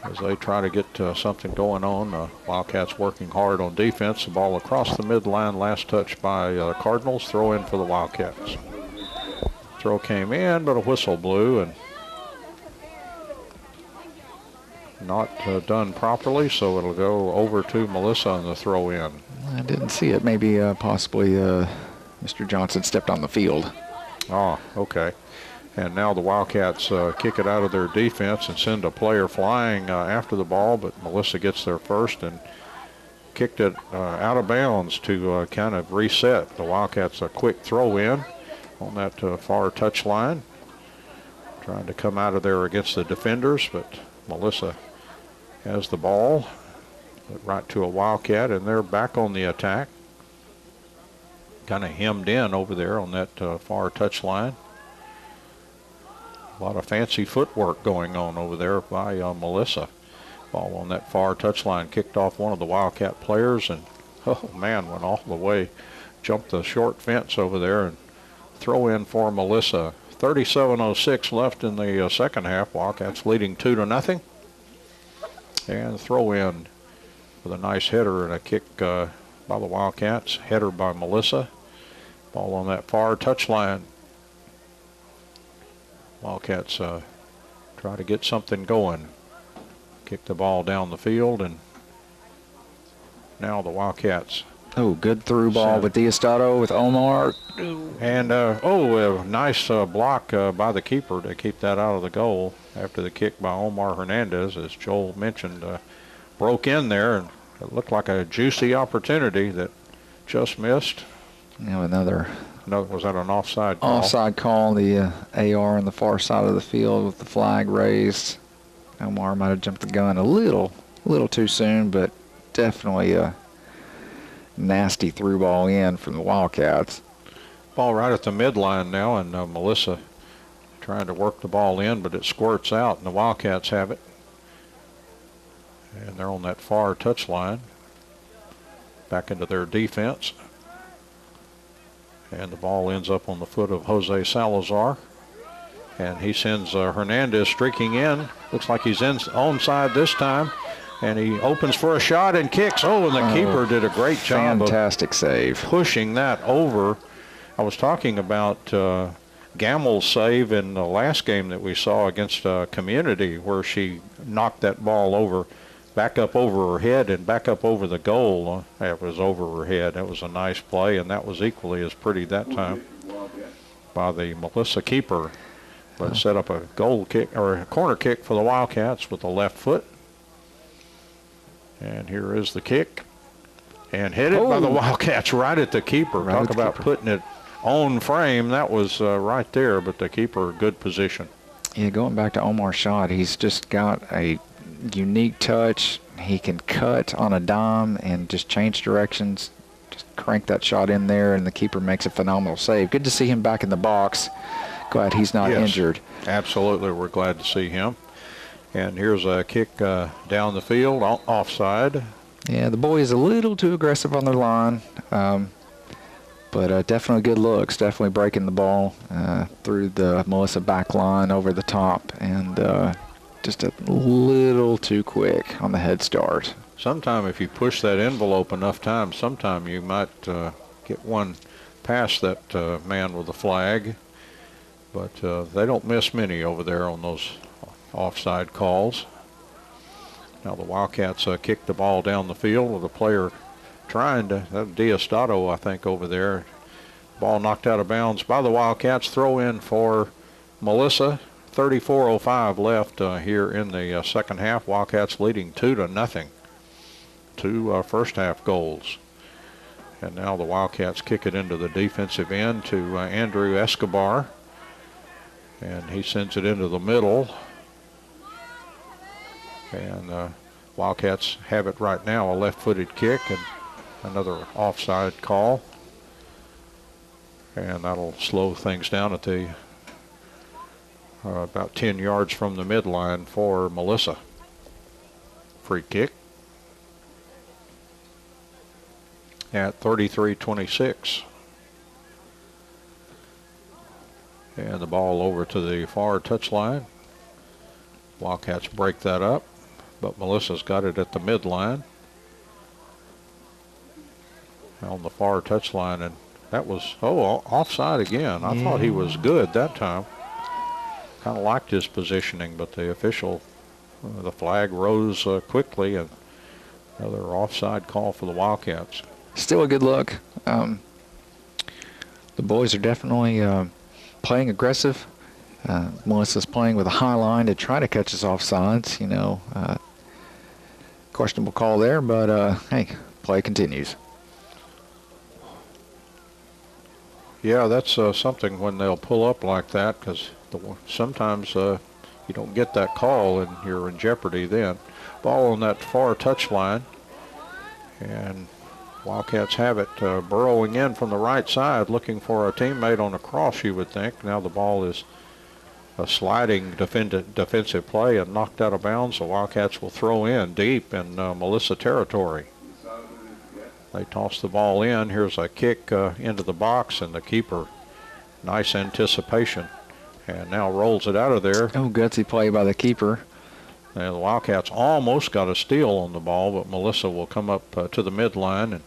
as they try to get something going on. Wildcats working hard on defense. The ball across the midline, last touch by Cardinals. Throw in for the Wildcats. Throw came in, but a whistle blew, and not done properly, so it'll go over to Melissa on the throw in. I didn't see it. Maybe possibly Mr. Johnson stepped on the field. Oh, okay. And now the Wildcats kick it out of their defense and send a player flying after the ball, but Melissa gets there first and kicked it out of bounds to kind of reset. The Wildcats a quick throw in on that far touch line, trying to come out of there against the defenders, but Melissa has the ball right to a Wildcat, and they're back on the attack. Kind of hemmed in over there on that far touch line. A lot of fancy footwork going on over there by Melissa. Ball on that far touchline kicked off one of the Wildcat players, and went all the way, jumped the short fence over there, and throw in for Melissa. 37:06 left in the second half. Wildcats leading 2-0, and throw in with a nice header and a kick by the Wildcats. Header by Melissa. Ball on that far touchline. Wildcats try to get something going. Kick the ball down the field, and now the Wildcats. Oh, good through ball with Diosdado with Omar. And, nice block by the keeper to keep that out of the goal after the kick by Omar Hernandez, as Joel mentioned, broke in there, and it looked like a juicy opportunity that just missed. Was that an offside call? Offside call. The AR on the far side of the field with the flag raised. Omar might have jumped the gun a little too soon, but definitely a nasty through ball in from the Wildcats. Ball right at the midline now, and Melissa trying to work the ball in, but it squirts out, and the Wildcats have it. And they're on that far touch line. Back into their defense. And the ball ends up on the foot of Jose Salazar. And he sends Hernandez streaking in. Looks like he's onside this time. And he opens for a shot and kicks. And the keeper did a great job. Fantastic save. Pushing that over. I was talking about Gamel's save in the last game that we saw against Community, where she knocked that ball over back up over her head and back up over the goal. That was over her head. That was a nice play, and that was equally as pretty that time by the Melissa keeper. But set up a goal kick or a corner kick for the Wildcats with the left foot. And here is the kick. And headed by the Wildcats right at the keeper. Right Talk about putting it on frame. That was right there, but the keeper, good position. Yeah, going back to Omar's shot, he's just got a unique touch. He can cut on a dime and just change directions. Just crank that shot in there, and the keeper makes a phenomenal save. Good to see him back in the box. Glad he's not injured. Absolutely, we're glad to see him. And here's a kick down the field, offside. Yeah, the boy is a little too aggressive on their line, but definitely good looks. Definitely breaking the ball through the Melissa back line over the top, and just a little too quick on the head start. Sometime if you push that envelope enough times, sometime you might get one past that man with the flag. But they don't miss many over there on those offside calls. Now the Wildcats kick the ball down the field with a player trying to, Diestato, I think, over there. Ball knocked out of bounds by the Wildcats. Throw in for Melissa. 34:05 left here in the second half. Wildcats leading 2-0. Two first half goals. And now the Wildcats kick it into the defensive end to Andrew Escobar. And he sends it into the middle. And Wildcats have it right now, a left-footed kick and another offside call. And that'll slow things down at the about 10 yards from the midline for Melissa. Free kick at 33-26. And the ball over to the far touchline. Wildcats break that up, but Melissa's got it at the midline. On the far touchline, and that was, offside again. I thought he was good that time. Kind of liked his positioning, but the official, the flag rose quickly, and another offside call for the Wildcats. Still a good look. The boys are definitely playing aggressive. Melissa's playing with a high line to try to catch us offsides. Questionable call there, but hey, play continues. Yeah, that's something when they'll pull up like that, because sometimes you don't get that call and you're in jeopardy then. Ball on that far touchline, and Wildcats have it burrowing in from the right side, looking for a teammate on a cross, you would think. Now the ball is a sliding defensive play and knocked out of bounds. The Wildcats will throw in deep in Melissa territory. They toss the ball in. Here's a kick into the box, and the keeper, nice anticipation, and now rolls it out of there. Oh, gutsy play by the keeper. And the Wildcats almost got a steal on the ball, but Melissa will come up to the midline, and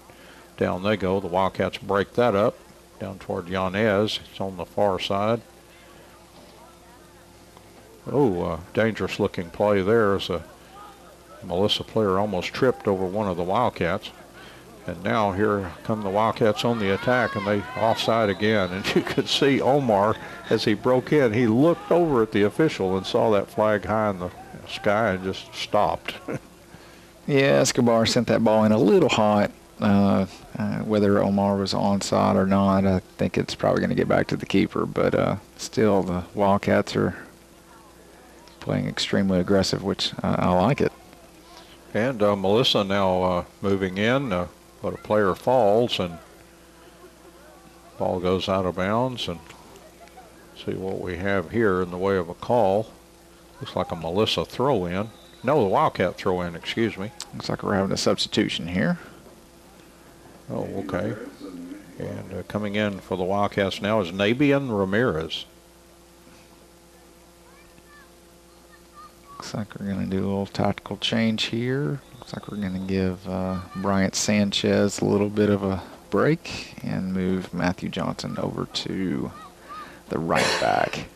down they go. The Wildcats break that up down toward Yanez. It's on the far side. Dangerous looking play there as a Melissa player almost tripped over one of the Wildcats. And now here come the Wildcats on the attack, and they offside again. And you could see Omar, as he broke in, he looked over at the official and saw that flag high in the sky and just stopped. Yeah, Escobar sent that ball in a little hot. Whether Omar was onside or not, I think it's probably going to get back to the keeper. But still, the Wildcats are playing extremely aggressive, which I like it. And Melissa now moving in, but a player falls, and ball goes out of bounds. And see what we have here in the way of a call. Looks like a Melissa throw-in. No, the Wildcat throw-in, excuse me. Looks like we're having a substitution here. Oh, okay. And coming in for the Wildcats now is Nabian Ramirez. Looks like we're going to do a little tactical change here. Looks like we're going to give Bryant Sanchez a little bit of a break and move Matthew Johnson over to the right back.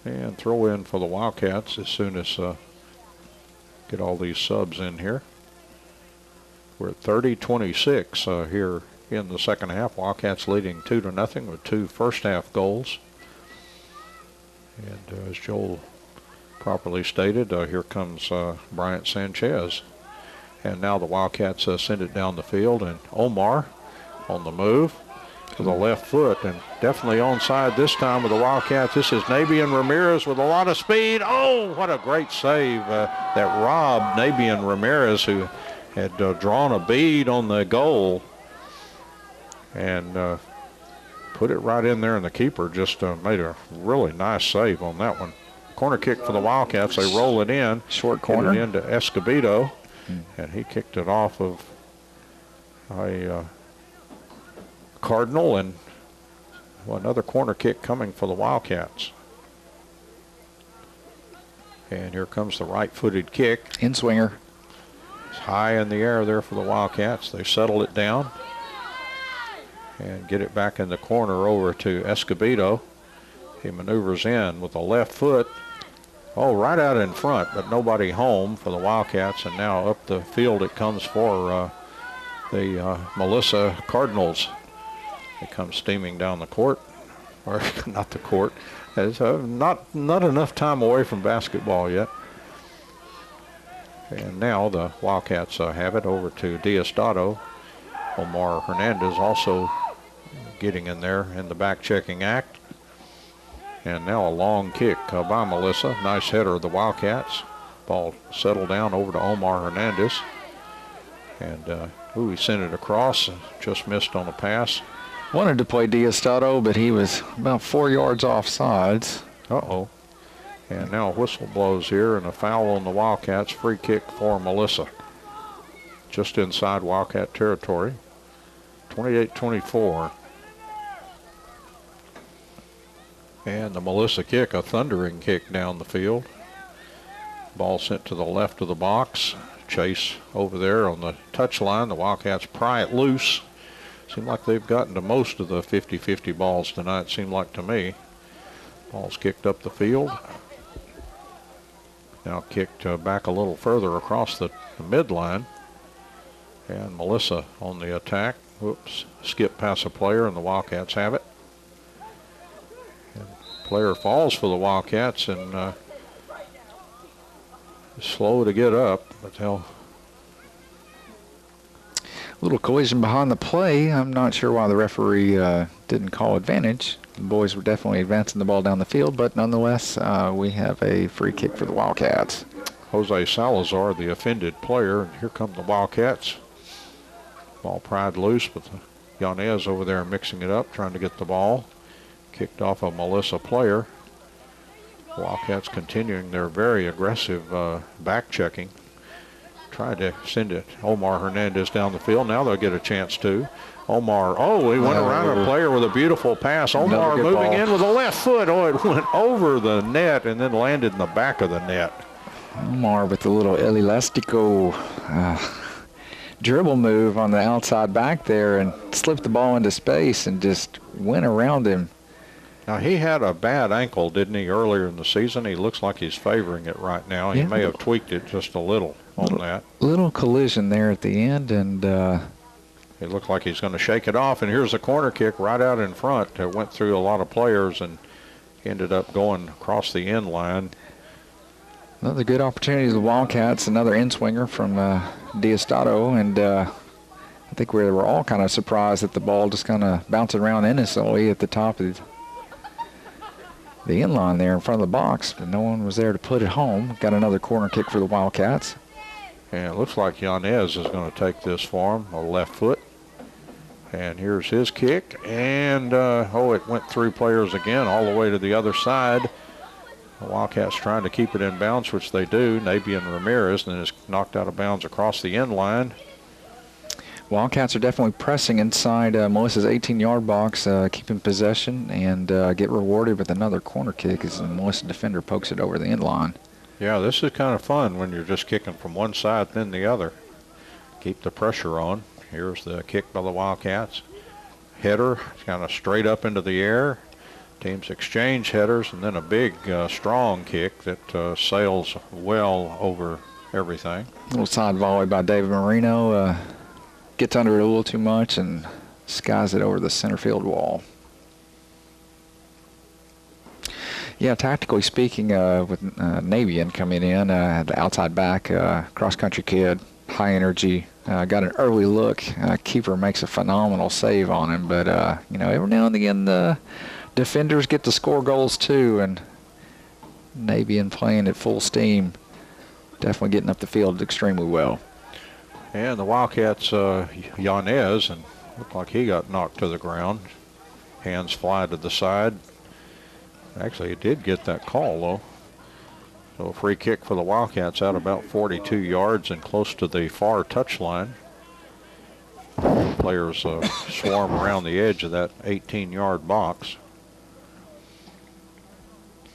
And throw in for the Wildcats as soon as Get all these subs in here. We're at 30-26 here in the second half. Wildcats leading 2-0 with 2 first-half goals. And as Joel properly stated, here comes Bryant Sanchez. And now the Wildcats send it down the field, and Omar on the move to the left foot, and definitely onside this time with the Wildcats. This is Nabian Ramirez with a lot of speed. Oh, what a great save that robbed Nabian Ramirez, who had drawn a bead on the goal, and put it right in there, and the keeper just made a really nice save on that one. Corner kick for the Wildcats. They roll it in. Short corner. Get it into Escobedo, and he kicked it off of a Cardinal, and another corner kick coming for the Wildcats. And here comes the right-footed kick. In-swinger. It's high in the air there for the Wildcats. They settle it down and get it back in the corner over to Escobedo. He maneuvers in with the left foot. Oh, right out in front, but nobody home for the Wildcats. And now up the field it comes for the Melissa Cardinals. They come steaming down the court, or not the court. There's not enough time away from basketball yet. And now the Wildcats have it over to Diosdado. Omar Hernandez also getting in there in the back-checking act. And now a long kick by Melissa. Nice header of the Wildcats. Ball settled down over to Omar Hernandez. And he sent it across. Just missed on the pass. Wanted to play Diosdado, but he was about 4 yards offsides. Uh-oh. And now a whistle blows here, and a foul on the Wildcats. Free kick for Melissa. Just inside Wildcat territory. 28-24. And the Melissa kick, a thundering kick down the field. Ball sent to the left of the box. Chase over there on the touchline. The Wildcats pry it loose. Seem like they've gotten to most of the 50-50 balls tonight, seemed like to me. Ball's kicked up the field. Now kicked back a little further across the midline. And Melissa on the attack. Whoops, skip past a player, and the Wildcats have it. And player falls for the Wildcats, and slow to get up, but they'll... Little collision behind the play. I'm not sure why the referee didn't call advantage. The boys were definitely advancing the ball down the field, but nonetheless, we have a free kick for the Wildcats. Jose Salazar, the offended player, and here come the Wildcats. Ball pried loose, but Yanez over there mixing it up, trying to get the ball. Kicked off a Melissa player. Wildcats continuing their very aggressive back checking. Tried to send it Omar Hernandez down the field. Now they'll get a chance to. Omar, he went around a player with a beautiful pass. Omar moving in with a left foot. Oh, it went over the net and then landed in the back of the net. Omar with the little El Elastico dribble move on the outside back there and slipped the ball into space and just went around him. Now, he had a bad ankle, didn't he, earlier in the season? He looks like he's favoring it right now. He may have tweaked it just a little on that. Little collision there at the end, and it looked like he's going to shake it off. And here's a corner kick right out in front. It went through a lot of players and ended up going across the end line. Another good opportunity for the Wildcats. Another in-swinger from Diosdado, and I think we were all kind of surprised that the ball just kind of bounced around innocently at the top of the end line there in front of the box, but no one was there to put it home. Got another corner kick for the Wildcats. And it looks like Yanez is going to take this for him, a left foot. And here's his kick. And, it went through players again all the way to the other side. The Wildcats trying to keep it in bounds, which they do. Nabian Ramirez, and then is knocked out of bounds across the end line. Wildcats are definitely pressing inside Melissa's 18-yard box, keeping possession, and get rewarded with another corner kick as the Melissa defender pokes it over the end line. Yeah, this is kind of fun when you're just kicking from one side then the other. Keep the pressure on. Here's the kick by the Wildcats. Header, kind of straight up into the air. Teams exchange headers, and then a big, strong kick that sails well over everything. A little side volley by David Marino. Gets under it a little too much and skies it over the center field wall. Yeah, tactically speaking, with Navian coming in, the outside back, cross-country kid, high energy, got an early look. Keeper makes a phenomenal save on him, but, every now and again the defenders get to score goals too, and Navian playing at full steam, definitely getting up the field extremely well. And the Wildcats, Yanez, and looked like he got knocked to the ground. Hands fly to the side. Actually, he did get that call, though. So a free kick for the Wildcats out about 42 yards and close to the far touchline. Players swarm around the edge of that 18-yard box.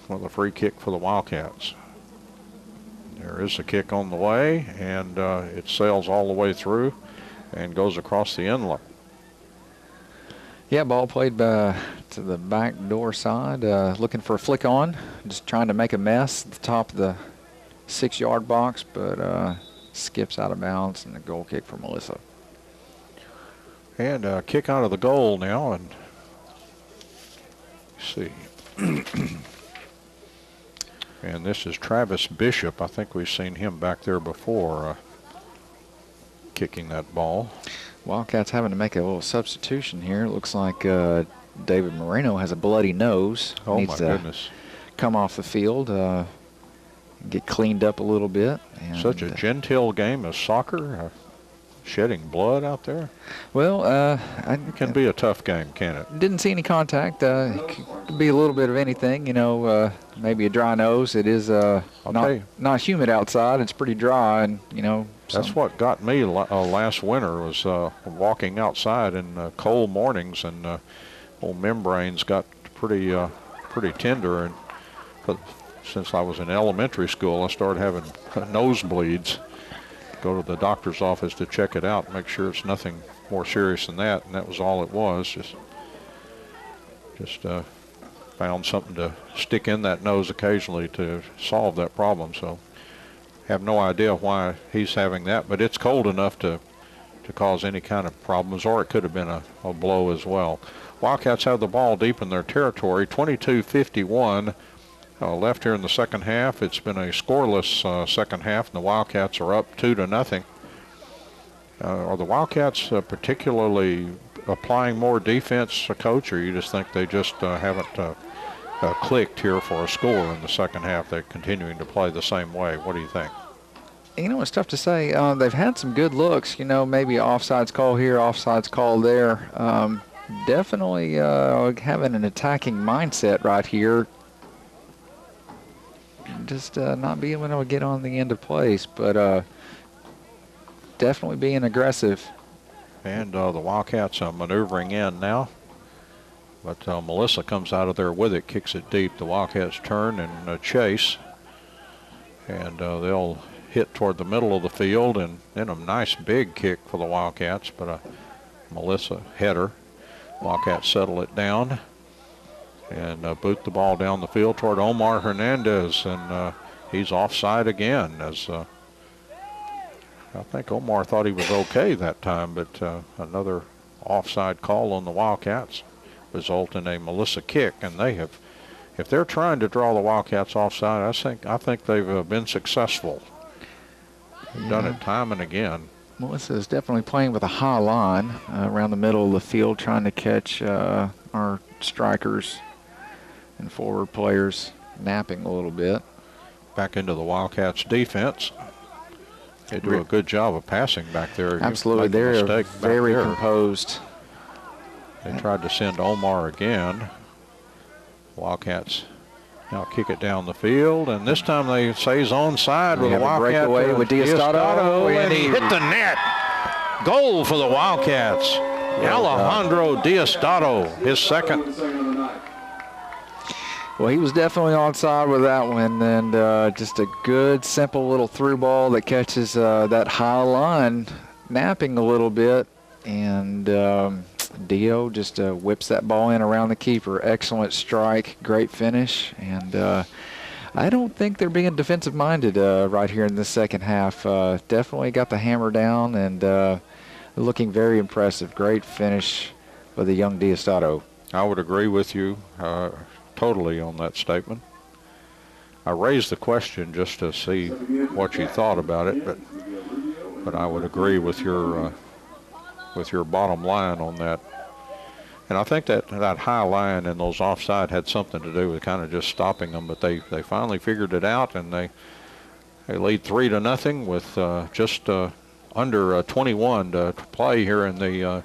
With a free kick for the Wildcats. There is a kick on the way, and it sails all the way through and goes across the inlet. Yeah, ball played to the back door side, looking for a flick on, just trying to make a mess at the top of the 6-yard box, but skips out of bounds, and a goal kick for Melissa. And a kick out of the goal now, and let's see. And this is Travis Bishop. I think we've seen him back there before, kicking that ball. Wildcats having to make a little substitution here. It looks like David Moreno has a bloody nose. Oh, needs my to goodness. Come off the field, get cleaned up a little bit. And such a genteel game as soccer, shedding blood out there. Well, it can be a tough game, can it? Didn't see any contact. It could be a little bit of anything, maybe a dry nose. It is not humid outside. It's pretty dry, and that's what got me last winter was walking outside in cold mornings, and old membranes got pretty tender, and since I was in elementary school, I started having nosebleeds. Go to the doctor's office to check it out, make sure it's nothing more serious than that, and that was all it was. Just found something to stick in that nose occasionally to solve that problem. So have no idea why he's having that, but it's cold enough to cause any kind of problems, or it could have been a blow as well. Wildcats have the ball deep in their territory, 22:51 left here in the second half. It's been a scoreless second half, and the Wildcats are up 2-0. Are the Wildcats particularly applying more defense, Coach, or you just think they just haven't clicked here for a score in the second half? They're continuing to play the same way. What do you think? It's tough to say. They've had some good looks, maybe offsides call here, offsides call there. Definitely having an attacking mindset right here. Just not being able to get on the end of plays, but definitely being aggressive. And the Wildcats are maneuvering in now. But Melissa comes out of there with it, kicks it deep. The Wildcats turn and chase. And they'll hit toward the middle of the field, and then a nice big kick for the Wildcats, but a Melissa header. Wildcats settle it down and boot the ball down the field toward Omar Hernandez, and he's offside again. As I think Omar thought he was okay that time, but another offside call on the Wildcats result in a Melissa kick, and they have, if they're trying to draw the Wildcats offside, I think they've been successful. They've done it time and again. Melissa is definitely playing with a high line around the middle of the field, trying to catch our strikers and forward players napping a little bit. Back into the Wildcats defense. They do a good job of passing back there. Absolutely, they're very composed. They tried to send Omar again. Wildcats now kick it down the field, and this time they say he's onside with a Wildcat breakaway with Diosdado, and he hit the net. Goal for the Wildcats. Alejandro Diosdado, his second. Well, he was definitely onside with that one, and just a good, simple little through ball that catches that high line napping a little bit, and Dio just whips that ball in around the keeper. Excellent strike, great finish, and I don't think they're being defensive-minded right here in the second half. Definitely got the hammer down and looking very impressive. Great finish by the young Diosdado. I would agree with you totally on that statement. I raised the question just to see what you thought about it, but I would agree with your bottom line on that. And I think that high line and those offside had something to do with kind of just stopping them, but they finally figured it out, and they lead 3-0 with just under 21 to play here in the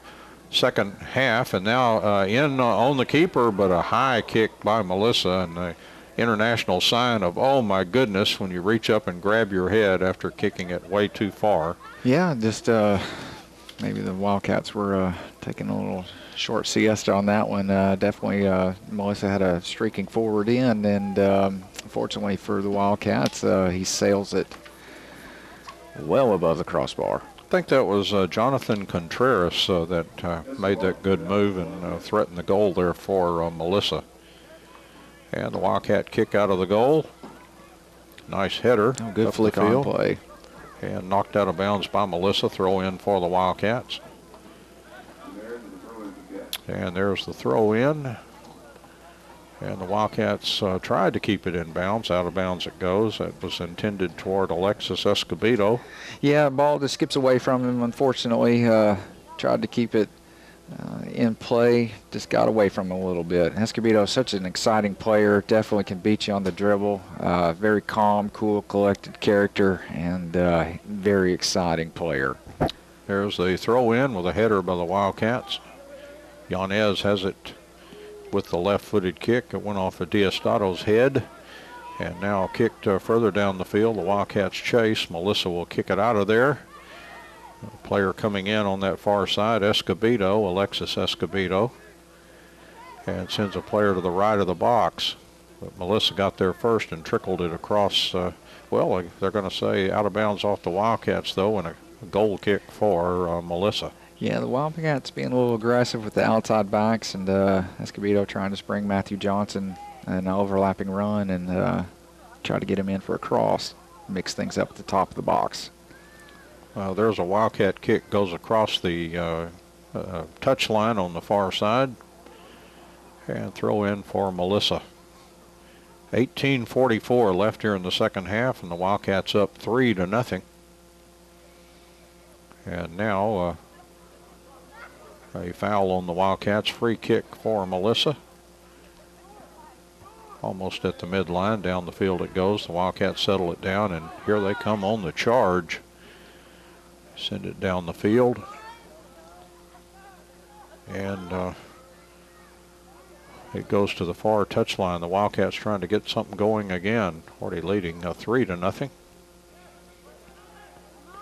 second half, and now in on the keeper, but a high kick by Melissa, and the international sign of, oh my goodness, when you reach up and grab your head after kicking it way too far. Yeah, just maybe the Wildcats were taking a little short siesta on that one. Definitely Melissa had a streaking forward end, and fortunately for the Wildcats, he sails it well above the crossbar. I think that was Jonathan Contreras that made that good move and threatened the goal there for Melissa. And the Wildcat kick out of the goal. Nice header. Oh, good flick on play. And knocked out of bounds by Melissa. Throw in for the Wildcats. And there's the throw in. And the Wildcats tried to keep it in bounds. Out of bounds it goes. It was intended toward Alexis Escobedo. Yeah, ball just skips away from him, unfortunately. Tried to keep it in play, just got away from him a little bit. Escobedo is such an exciting player, definitely can beat you on the dribble. Very calm, cool, collected character, and very exciting player. There's the throw in with a header by the Wildcats. Yanez has it with the left-footed kick. It went off of Diostado's head, and now kicked further down the field. The Wildcats chase. Melissa will kick it out of there. A player coming in on that far side, Escobedo, Alexis Escobedo, and sends a player to the right of the box. But Melissa got there first and trickled it across, well, they're going to say out of bounds off the Wildcats, though, and a goal kick for Melissa. Yeah, the Wildcats being a little aggressive with the outside backs, and Escobedo trying to spring Matthew Johnson an overlapping run and try to get him in for a cross, mix things up at the top of the box. There's a Wildcat kick, goes across the touch line on the far side, and throw in for Melissa. 18:44 left here in the second half, and the Wildcats up 3-0. And now a foul on the Wildcats, free kick for Melissa. Almost at the midline, down the field it goes. The Wildcats settle it down, and here they come on the charge. Send it down the field. And it goes to the far touchline. The Wildcats trying to get something going again. Already leading 3-0.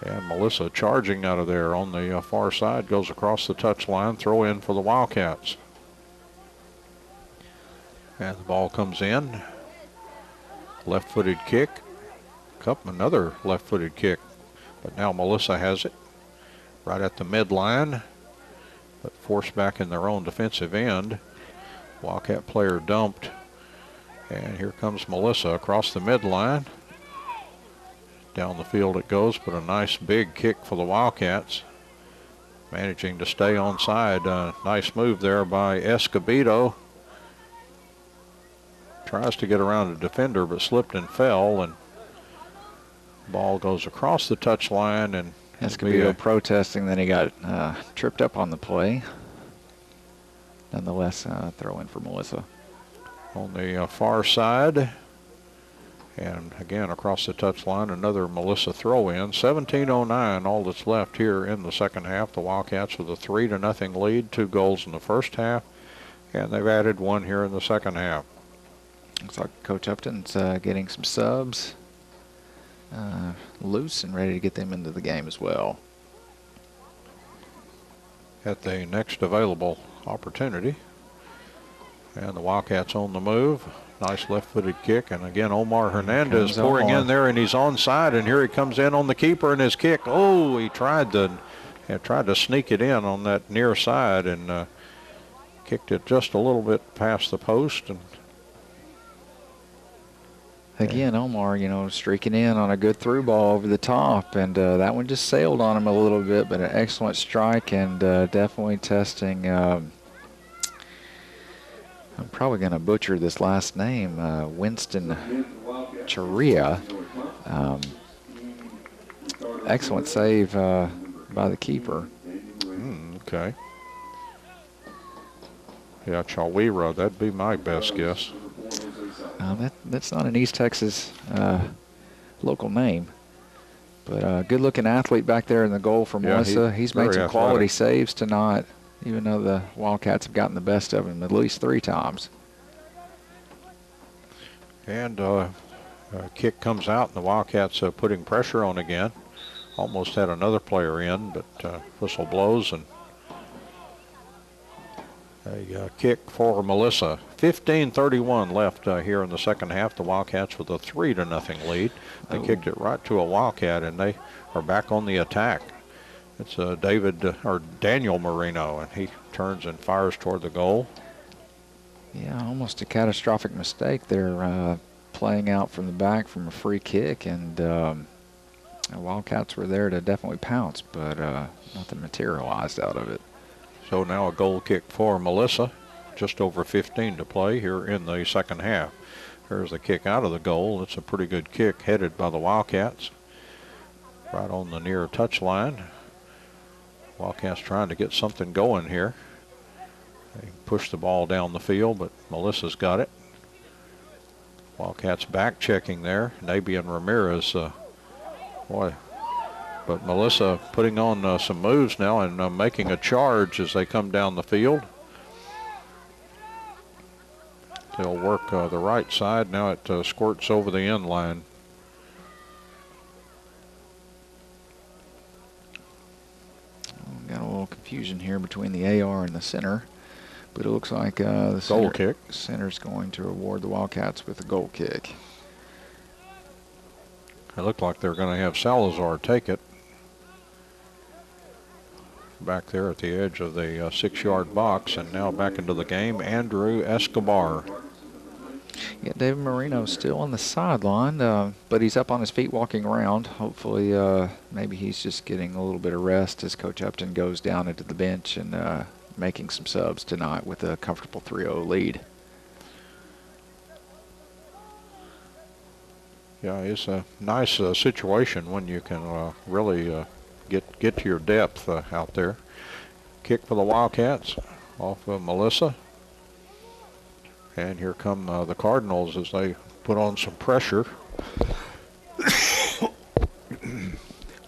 And Melissa charging out of there on the far side. Goes across the touchline. Throw in for the Wildcats. And the ball comes in. Left-footed kick. Another left-footed kick. But now Melissa has it right at the midline, but forced back in their own defensive end. Wildcat player dumped, and here comes Melissa across the midline. Down the field it goes, but a nice big kick for the Wildcats. Managing to stay onside. Nice move there by Escobedo. Tries to get around a defender, but slipped and fell, and ball goes across the touchline, and Escobedo protesting. Then he got tripped up on the play. Nonetheless, throw in for Melissa. On the far side, and again across the touchline, another Melissa throw in. 17:09, all that's left here in the second half. The Wildcats with a 3-0 lead, 2 goals in the first half, and they've added 1 here in the second half. Looks like Coach Upton's getting some subs loose and ready to get them into the game as well. At the next available opportunity. And the Wildcats on the move. Nice left-footed kick, and again Omar Hernandez pouring in there, and he's onside, and here he comes in on the keeper and his kick. Oh, he tried to sneak it in on that near side and kicked it just a little bit past the post, and Again, Omar, you know, streaking in on a good through ball over the top, and that one just sailed on him a little bit, but an excellent strike, and definitely testing. I'm probably going to butcher this last name, Winston Charia. Excellent save by the keeper. Okay. Yeah, Chawira, that'd be my best guess. That's not an East Texas local name. But good-looking athlete back there in the goal for Melissa. He's made some quality saves tonight, even though the Wildcats have gotten the best of him at least 3 times. And kick comes out, and the Wildcats putting pressure on again. Almost had another player in, but whistle blows, and a kick for Melissa. 15:31 left here in the second half. The Wildcats with a 3-0 lead. They kicked it right to a Wildcat, and they are back on the attack. It's Daniel Marino, and he turns and fires toward the goal. Yeah, almost a catastrophic mistake. They're playing out from the back from a free kick, and the Wildcats were there to definitely pounce, but nothing materialized out of it. So now a goal kick for Melissa. Just over 15 to play here in the second half. There's the kick out of the goal. It's a pretty good kick headed by the Wildcats. Right on the near touch line. Wildcats trying to get something going here. They push the ball down the field, but Melissa's got it. Wildcats back checking there. Nabian Ramirez, but Melissa putting on some moves now and making a charge as they come down the field. They'll work the right side. Now it squirts over the end line. Got a little confusion here between the AR and the center, but it looks like the goal kick. Center's going to reward the Wildcats with a goal kick. It looked like they're going to have Salazar take it. Back there at the edge of the 6-yard box, and now back into the game, Andrew Escobar. Yeah, David Marino's still on the sideline, but he's up on his feet walking around. Hopefully, maybe he's just getting a little bit of rest as Coach Upton goes down into the bench and making some subs tonight with a comfortable 3-0 lead. Yeah, it's a nice situation when you can really get to your depth out there. Kick for the Wildcats off of Melissa. And here come the Cardinals as they put on some pressure.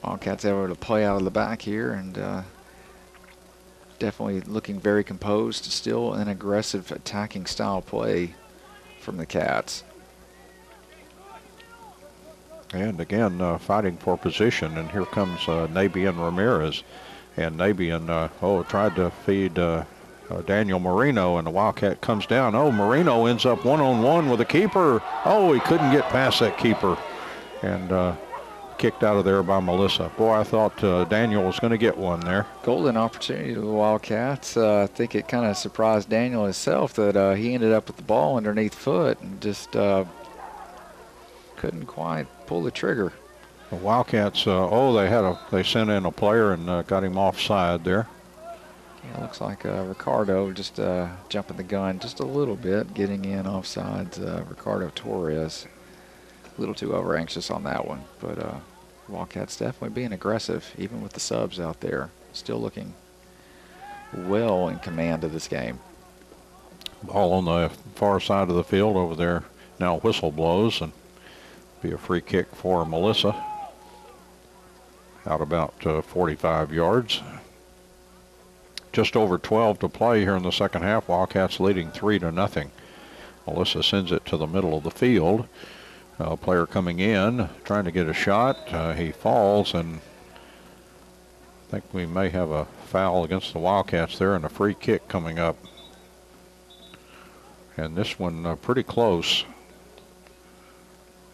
Wildcats able to play out of the back here, and definitely looking very composed. Still an aggressive attacking style play from the Cats. And again, fighting for position. And here comes Nabian Ramirez. And Nabian, tried to feed Daniel Marino, and the Wildcat comes down. Oh, Marino ends up one-on-one with the keeper. Oh, he couldn't get past that keeper. And kicked out of there by Melissa. Boy, I thought Daniel was going to get one there. Golden opportunity to the Wildcats. I think it kind of surprised Daniel himself that he ended up with the ball underneath foot and just couldn't quite pull the trigger. The Wildcats, they sent in a player and got him offside there. Yeah, looks like Ricardo just jumping the gun just a little bit, getting in offsides. Ricardo Torres, a little too over anxious on that one, but Wildcats definitely being aggressive, even with the subs out there. Still looking well in command of this game. Ball on the far side of the field over there. Now whistle blows, and be a free kick for Melissa. Out about 45 yards. Just over 12 to play here in the second half. Wildcats leading 3-0. Melissa sends it to the middle of the field. Player coming in, trying to get a shot. He falls, and I think we may have a foul against the Wildcats there, and a free kick coming up. And this one pretty close.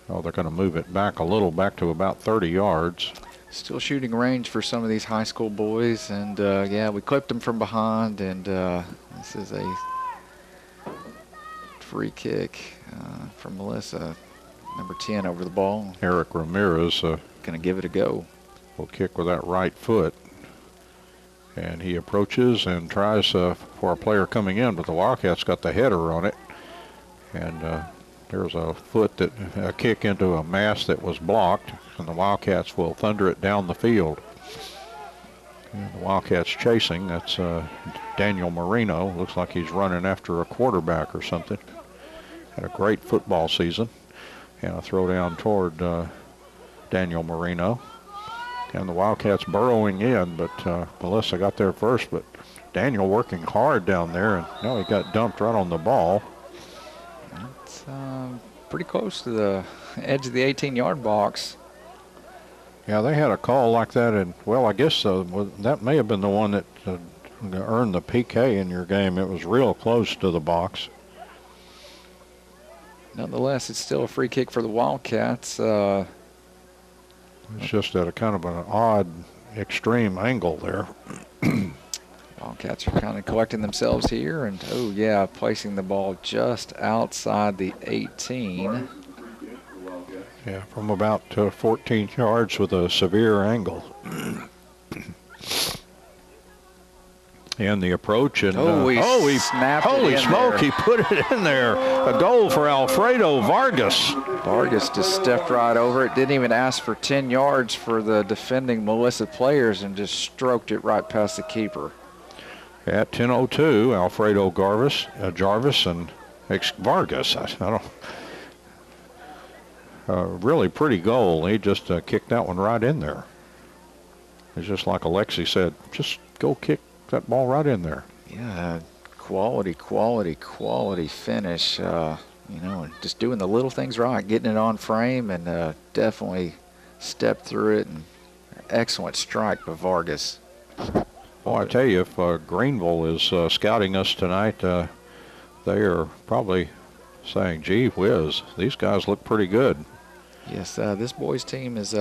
Oh, they're going to move it back a little, back to about 30 yards. Still shooting range for some of these high school boys, and yeah, we clipped them from behind, and this is a free kick from Melissa. Number 10 over the ball. Eric Ramirez Going to give it a go. will kick with that right foot. And he approaches and tries for a player coming in, but the Wildcats got the header on it. And there's a kick into a mass that was blocked, and the Wildcats will thunder it down the field. And the Wildcats chasing. That's Daniel Marino. Looks like he's running after a quarterback or something. Had a great football season. And a throw down toward Daniel Marino. And the Wildcats burrowing in, but Melissa got there first. But Daniel working hard down there, and now he got dumped right on the ball. It's pretty close to the edge of the 18-yard box. Yeah, they had a call like that, and well, I guess that may have been the one that earned the PK in your game. It was real close to the box. Nonetheless, it's still a free kick for the Wildcats. It's just at a kind of an odd, extreme angle there. Wildcats are kind of collecting themselves here, and oh yeah, placing the ball just outside the 18. Yeah, from about 14 yards with a severe angle. And the approach, and he snapped holy it in smoke, there. he put it in there. A goal for Alfredo Vargas. Vargas just stepped right over it, didn't even ask for 10 yards for the defending Melissa players, and just stroked it right past the keeper. At 10:02, Alfredo Jarvis and Vargas. I don't. Really pretty goal. He just kicked that one right in there. It's just like Alexi said, just go kick that ball right in there. Yeah, quality finish. And just doing the little things right, getting it on frame, and definitely stepped through it. And excellent strike by Vargas. Well, I tell you, if Greenville is scouting us tonight, they are probably saying, gee whiz, these guys look pretty good. Yes, this boys team is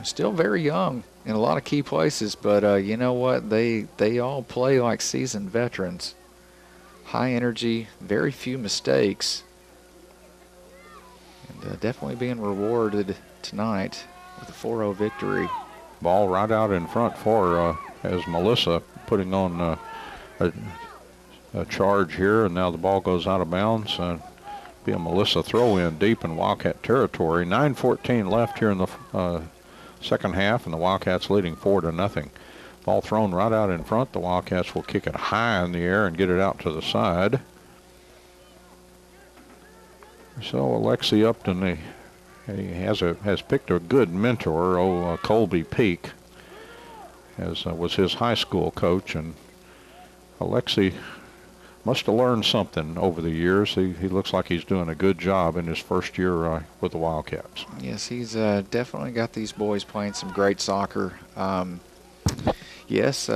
still very young in a lot of key places, but you know what? They all play like seasoned veterans. High energy, very few mistakes, and definitely being rewarded tonight with a 4-0 victory. Ball right out in front for as Melissa putting on a charge here, and now the ball goes out of bounds. Be a Melissa throw-in deep in Wildcat territory. 9:14 left here in the second half, and the Wildcats leading 4-0. Ball thrown right out in front. The Wildcats will kick it high in the air and get it out to the side. So Alexi Upton, he has picked a good mentor, Colby Peak, as was his high school coach, and Alexi must have learned something over the years. He looks like he's doing a good job in his first year with the Wildcats. Yes, he's definitely got these boys playing some great soccer. Yes,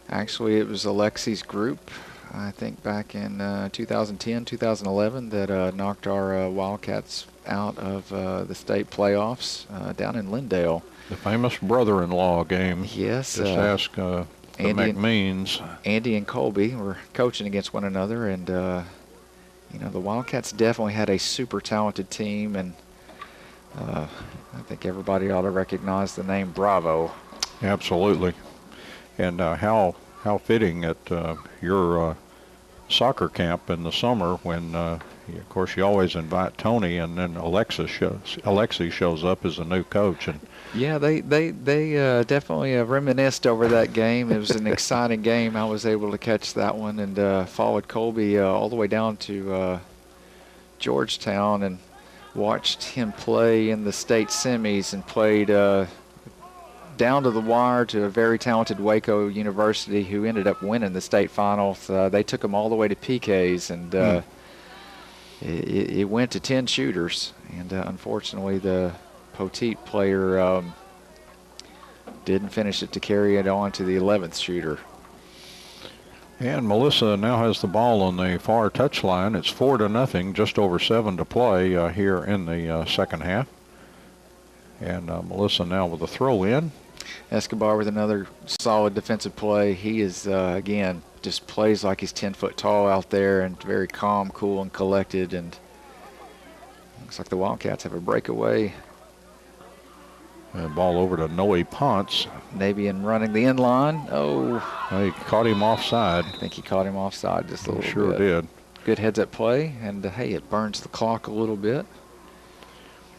actually it was Alexi's group, I think back in 2010, 2011, that knocked our Wildcats out of the state playoffs down in Lindale. The famous brother-in-law game. Yes. Just ask the McMeans. Andy and Colby were coaching against one another, and the Wildcats definitely had a super talented team, and I think everybody ought to recognize the name Bravo. Absolutely. And how fitting at your soccer camp in the summer when, of course, you always invite Tony, and then Alexi shows up as a new coach. And yeah, they definitely reminisced over that game. It was an exciting game. I was able to catch that one, and followed Colby all the way down to Georgetown and watched him play in the state semis, and played down to the wire to a very talented Waco University, who ended up winning the state finals. They took them all the way to PKs, and it went to 10 shooters. And unfortunately, the Poteet player didn't finish it to carry it on to the 11th shooter. And Melissa now has the ball on the far touchline. It's 4-0, just over 7 to play here in the second half. And Melissa now with a throw-in. Escobar with another solid defensive play. He is, again, just plays like he's 10 foot tall out there, and very calm, cool, and collected. And Looks like the Wildcats have a breakaway. And ball over to Noe Ponce. Nabian running the end line. Oh. He caught him offside. I think he caught him offside just a little bit. Sure did. Good heads-up play, and hey, it burns the clock a little bit.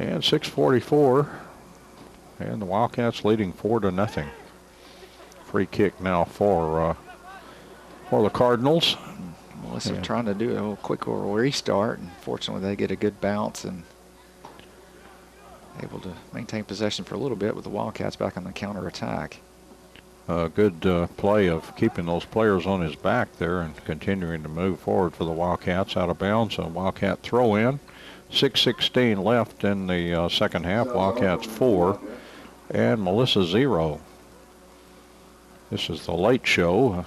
And 6:44, and the Wildcats leading 4-0. Free kick now for the Cardinals. Melissa trying to do a little quick restart, and fortunately they get a good bounce and able to maintain possession for a little bit with the Wildcats back on the counter-attack. Good play of keeping those players on his back there and continuing to move forward for the Wildcats out of bounds. A Wildcat throw in. 6:16 left in the second half. Wildcats 4 and Melissa 0. This is the late show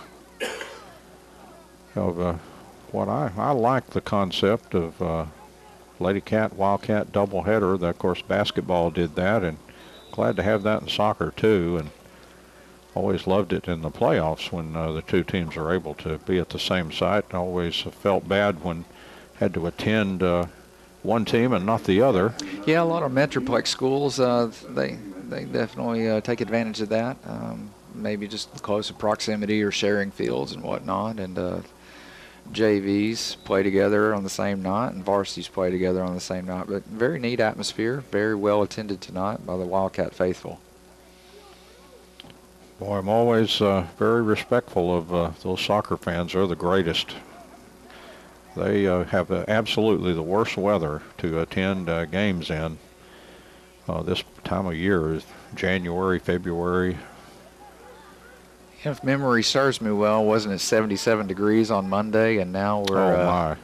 of what I like the concept of Lady Cat Wildcat doubleheader. That, of course, basketball did that, and glad to have that in soccer too. And always loved it in the playoffs when the two teams are able to be at the same site. I always felt bad when had to attend one team and not the other. Yeah, a lot of Metroplex schools, they definitely take advantage of that. Maybe just closer proximity or sharing fields and whatnot. And JVs play together on the same night and varsities play together on the same night. But very neat atmosphere, very well attended tonight by the Wildcat faithful. Boy, I'm always very respectful of those soccer fans. They're the greatest. They have absolutely the worst weather to attend games in. This time of year is January, February. If memory serves me well, wasn't it 77 degrees on Monday, and now we're oh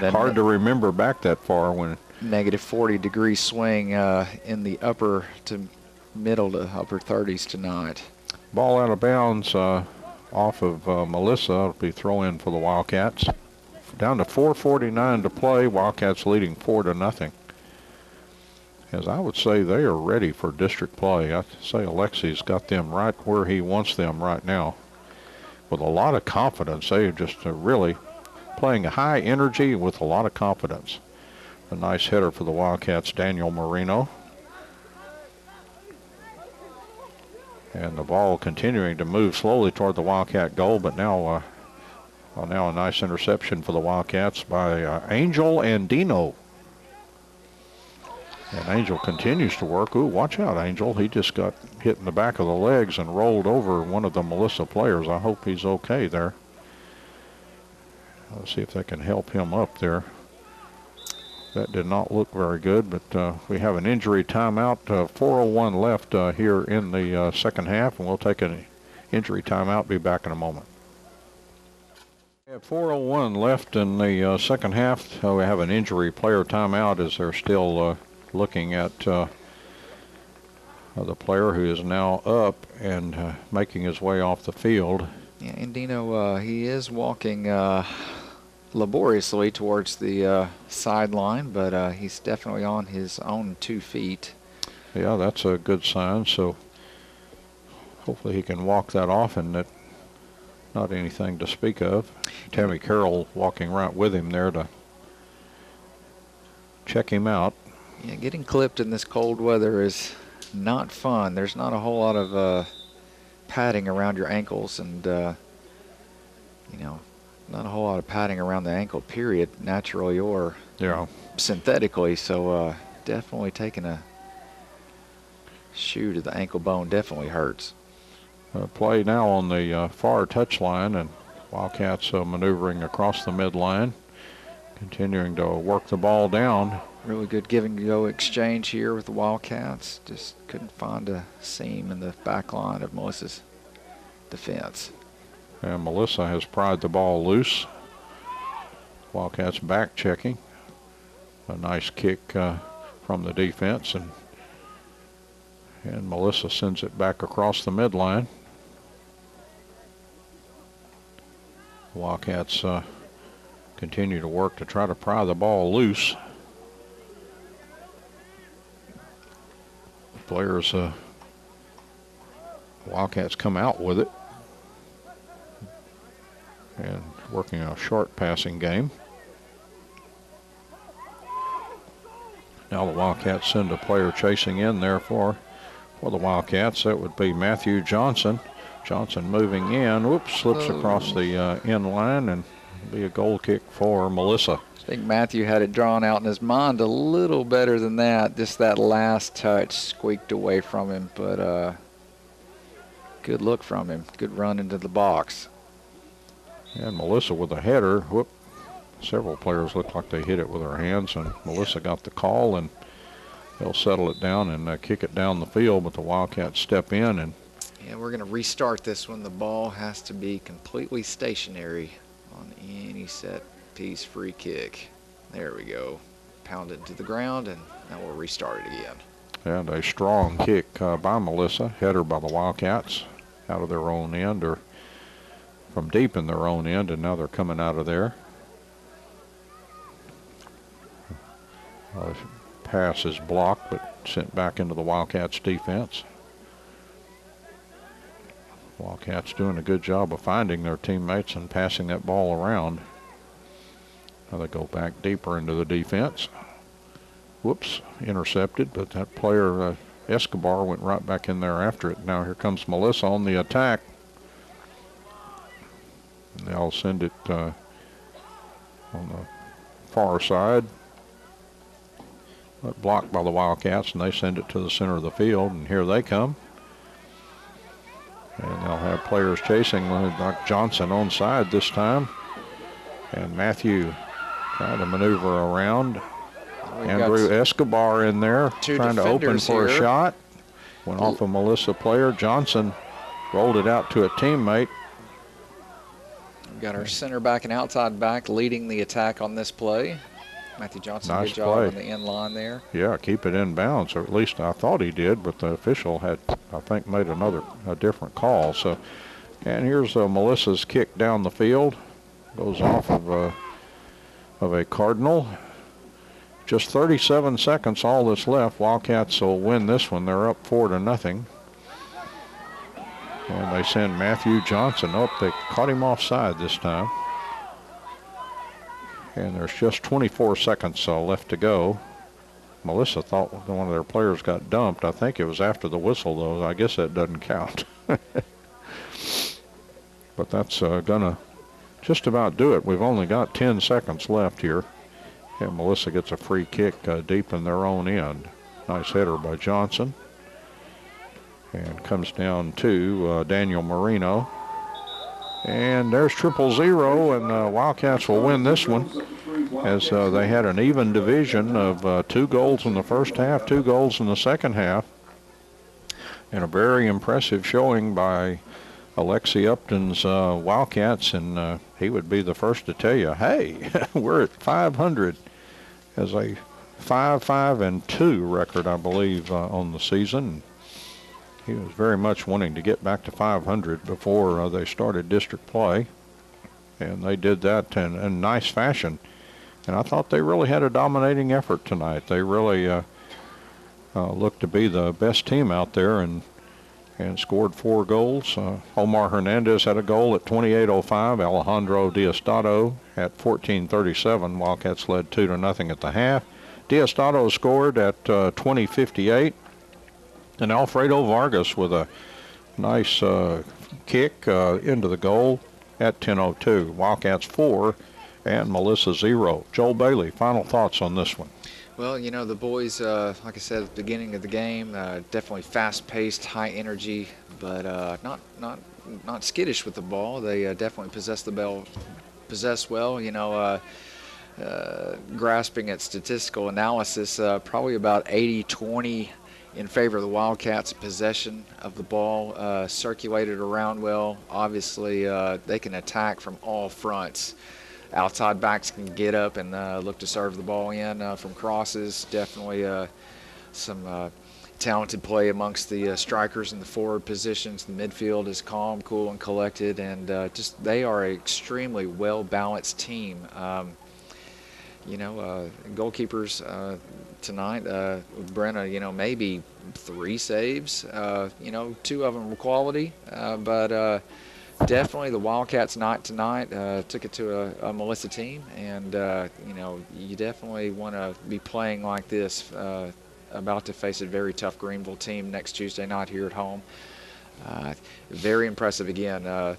my, hard to remember back that far when negative 40-degree swing in the upper to middle to upper 30s tonight. Ball out of bounds off of Melissa. It'll be throw in for the Wildcats. Down to 4:49 to play. Wildcats leading 4-0. As I would say, they are ready for district play. I'd say Alexi's got them right where he wants them right now. With a lot of confidence. They are just really playing a high energy with a lot of confidence. A nice header for the Wildcats, Daniel Marino. And the ball continuing to move slowly toward the Wildcat goal, but now a nice interception for the Wildcats by Angel Andino. And Angel continues to work. Ooh, watch out, Angel. He just got hit in the back of the legs and rolled over one of the Melissa players. I hope he's okay there. Let's see if they can help him up there. That did not look very good, but we have an injury timeout. 4:01 left here in the second half, and we'll take an injury timeout. Be back in a moment. We have 4:01 left in the second half. We have an injury player timeout as they're still looking at the player who is now up and making his way off the field. Yeah, Andino, he is walking laboriously towards the sideline, but he's definitely on his own 2 feet. Yeah, that's a good sign. So hopefully he can walk that off and not anything to speak of. Tammy Carroll walking right with him there to check him out. Yeah, getting clipped in this cold weather is not fun. There's not a whole lot of padding around your ankles, and not a whole lot of padding around the ankle, period, naturally or synthetically. So definitely taking a shoe to the ankle bone definitely hurts. Play now on the far touchline, and Wildcats maneuvering across the midline, continuing to work the ball down. Really good give-and-go exchange here with the Wildcats. Just couldn't find a seam in the back line of Melissa's defense. And Melissa has pried the ball loose. Wildcats back checking. A nice kick from the defense, and Melissa sends it back across the midline. Wildcats continue to work to try to pry the ball loose. Players, Wildcats come out with it and working a short passing game. Now the Wildcats send a player chasing in there for the Wildcats. That would be Matthew Johnson. Johnson moving in. Whoops, slips across the end line, and be a goal kick for Melissa. I think Matthew had it drawn out in his mind a little better than that. Just that last touch squeaked away from him, but good look from him. Good run into the box. And Melissa with a header. Whoop. Several players looked like they hit it with their hands, and Melissa got the call, and they'll settle it down and kick it down the field, but the Wildcats step in. And yeah, we're going to restart this one. The ball has to be completely stationary on any set piece free kick. There we go. Pound it into the ground, and now we'll restart it again. And a strong kick by Melissa. Header by the Wildcats out of their own end, or from deep in their own end, and now they're coming out of there. Pass is blocked, but sent back into the Wildcats defense. Wildcats doing a good job of finding their teammates and passing that ball around. Now they go back deeper into the defense. Whoops, intercepted, but that player, Escobar, went right back in there after it. Now here comes Melissa on the attack. And they'll send it on the far side. But blocked by the Wildcats, and they send it to the center of the field, and here they come. And they'll have players chasing, like Johnson onside this time. And Matthew trying to maneuver around. Andrew Escobar in there trying to open for a shot. Went off a Melissa player. Johnson rolled it out to a teammate. We've got our center back and outside back leading the attack on this play. Matthew Johnson, nice good job play on the end line there. Yeah, keep it in bounds, or at least I thought he did, but the official had, I think, made a different call. So, and here's Melissa's kick down the field. Goes off of a Cardinal. Just 37 seconds, all that's left. Wildcats will win this one. They're up 4-0. And they send Matthew Johnson up. They caught him offside this time. And there's just 24 seconds left to go. Melissa thought one of their players got dumped. I think it was after the whistle, though. I guess that doesn't count. But that's going to just about do it. We've only got 10 seconds left here. And Melissa gets a free kick deep in their own end. Nice header by Johnson. And comes down to Daniel Marino. And there's 0-0, and Wildcats will win this one, as they had an even division of 2 goals in the first half, 2 goals in the second half. And a very impressive showing by Alexi Upton's Wildcats, and he would be the first to tell you, hey, we're at 500, as a 5-5-2 record, I believe, on the season. He was very much wanting to get back to 500 before they started district play, and they did that in nice fashion. And I thought they really had a dominating effort tonight. They really looked to be the best team out there, and scored 4 goals. Omar Hernandez had a goal at 28:05. Alejandro Diosdado at 14:37. Wildcats led 2-0 at the half. Diosdado scored at 20:58. And Alfredo Vargas with a nice kick into the goal at 10:02. Wildcats 4 and Melissa 0. Joel Bailey, final thoughts on this one? Well, you know, the boys, like I said at the beginning of the game, definitely fast-paced, high energy, but not skittish with the ball. They definitely possess well. You know, grasping at statistical analysis, probably about 80-20 in favor of the Wildcats. Possession of the ball, circulated around well. Obviously, they can attack from all fronts. Outside backs can get up and look to serve the ball in from crosses. Definitely some talented play amongst the strikers in the forward positions. The midfield is calm, cool, and collected, and just they are an extremely well-balanced team. You know, goalkeepers tonight, Brenna, you know, maybe 3 saves. You know, 2 of them were quality, but definitely the Wildcats night tonight. Took it to a Melissa team, and you definitely want to be playing like this. About to face a very tough Greenville team next Tuesday night here at home. Very impressive again.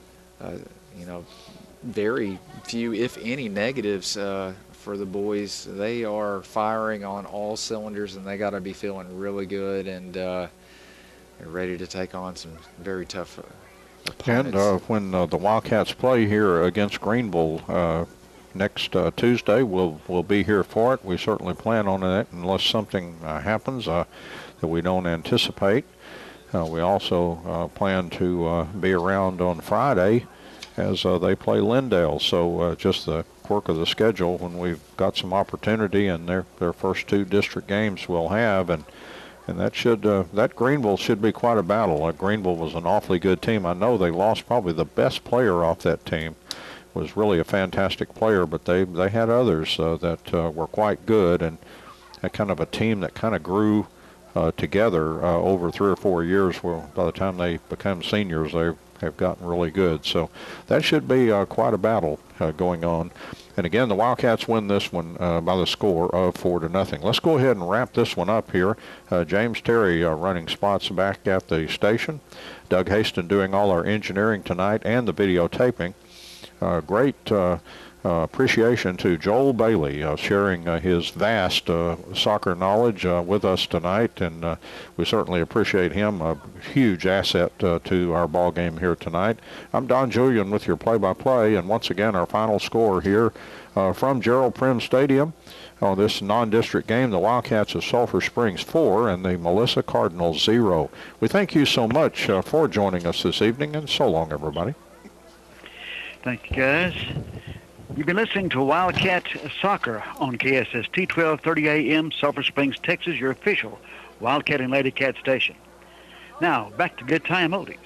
Very few, if any, negatives for the boys. They are firing on all cylinders, and they got to be feeling really good, and they're ready to take on some very tough opponents. And when the Wildcats play here against Greenville next Tuesday, we'll be here for it. We certainly plan on it unless something happens that we don't anticipate. We also plan to be around on Friday as they play Lindale. So just the quirk of the schedule, when we've got some opportunity, and their first 2 district games we'll have, and that Greenville should be quite a battle. Greenville was an awfully good team. I know they lost probably the best player off that team. Was really a fantastic player, but they had others that were quite good, and that kind of a team that kind of grew together over 3 or 4 years. Well, by the time they become seniors, they have gotten really good. So that should be quite a battle going on. And again, the Wildcats win this one by the score of 4-0. Let's go ahead and wrap this one up here. James Terry running spots back at the station. Doug Haston doing all our engineering tonight and the videotaping. Great appreciation to Joel Bailey sharing his vast soccer knowledge with us tonight, and we certainly appreciate him. A huge asset to our ball game here tonight. I'm Don Julian with your play-by-play, and once again our final score here from Gerald Prim Stadium on this non-district game: the Wildcats of Sulphur Springs 4 and the Melissa Cardinals 0. We thank you so much for joining us this evening, and so long, everybody. Thank you, guys. You've been listening to Wildcat Soccer on KSST 1230 AM, Sulphur Springs, Texas, your official Wildcat and Lady Cat station. Now, back to good time oldies.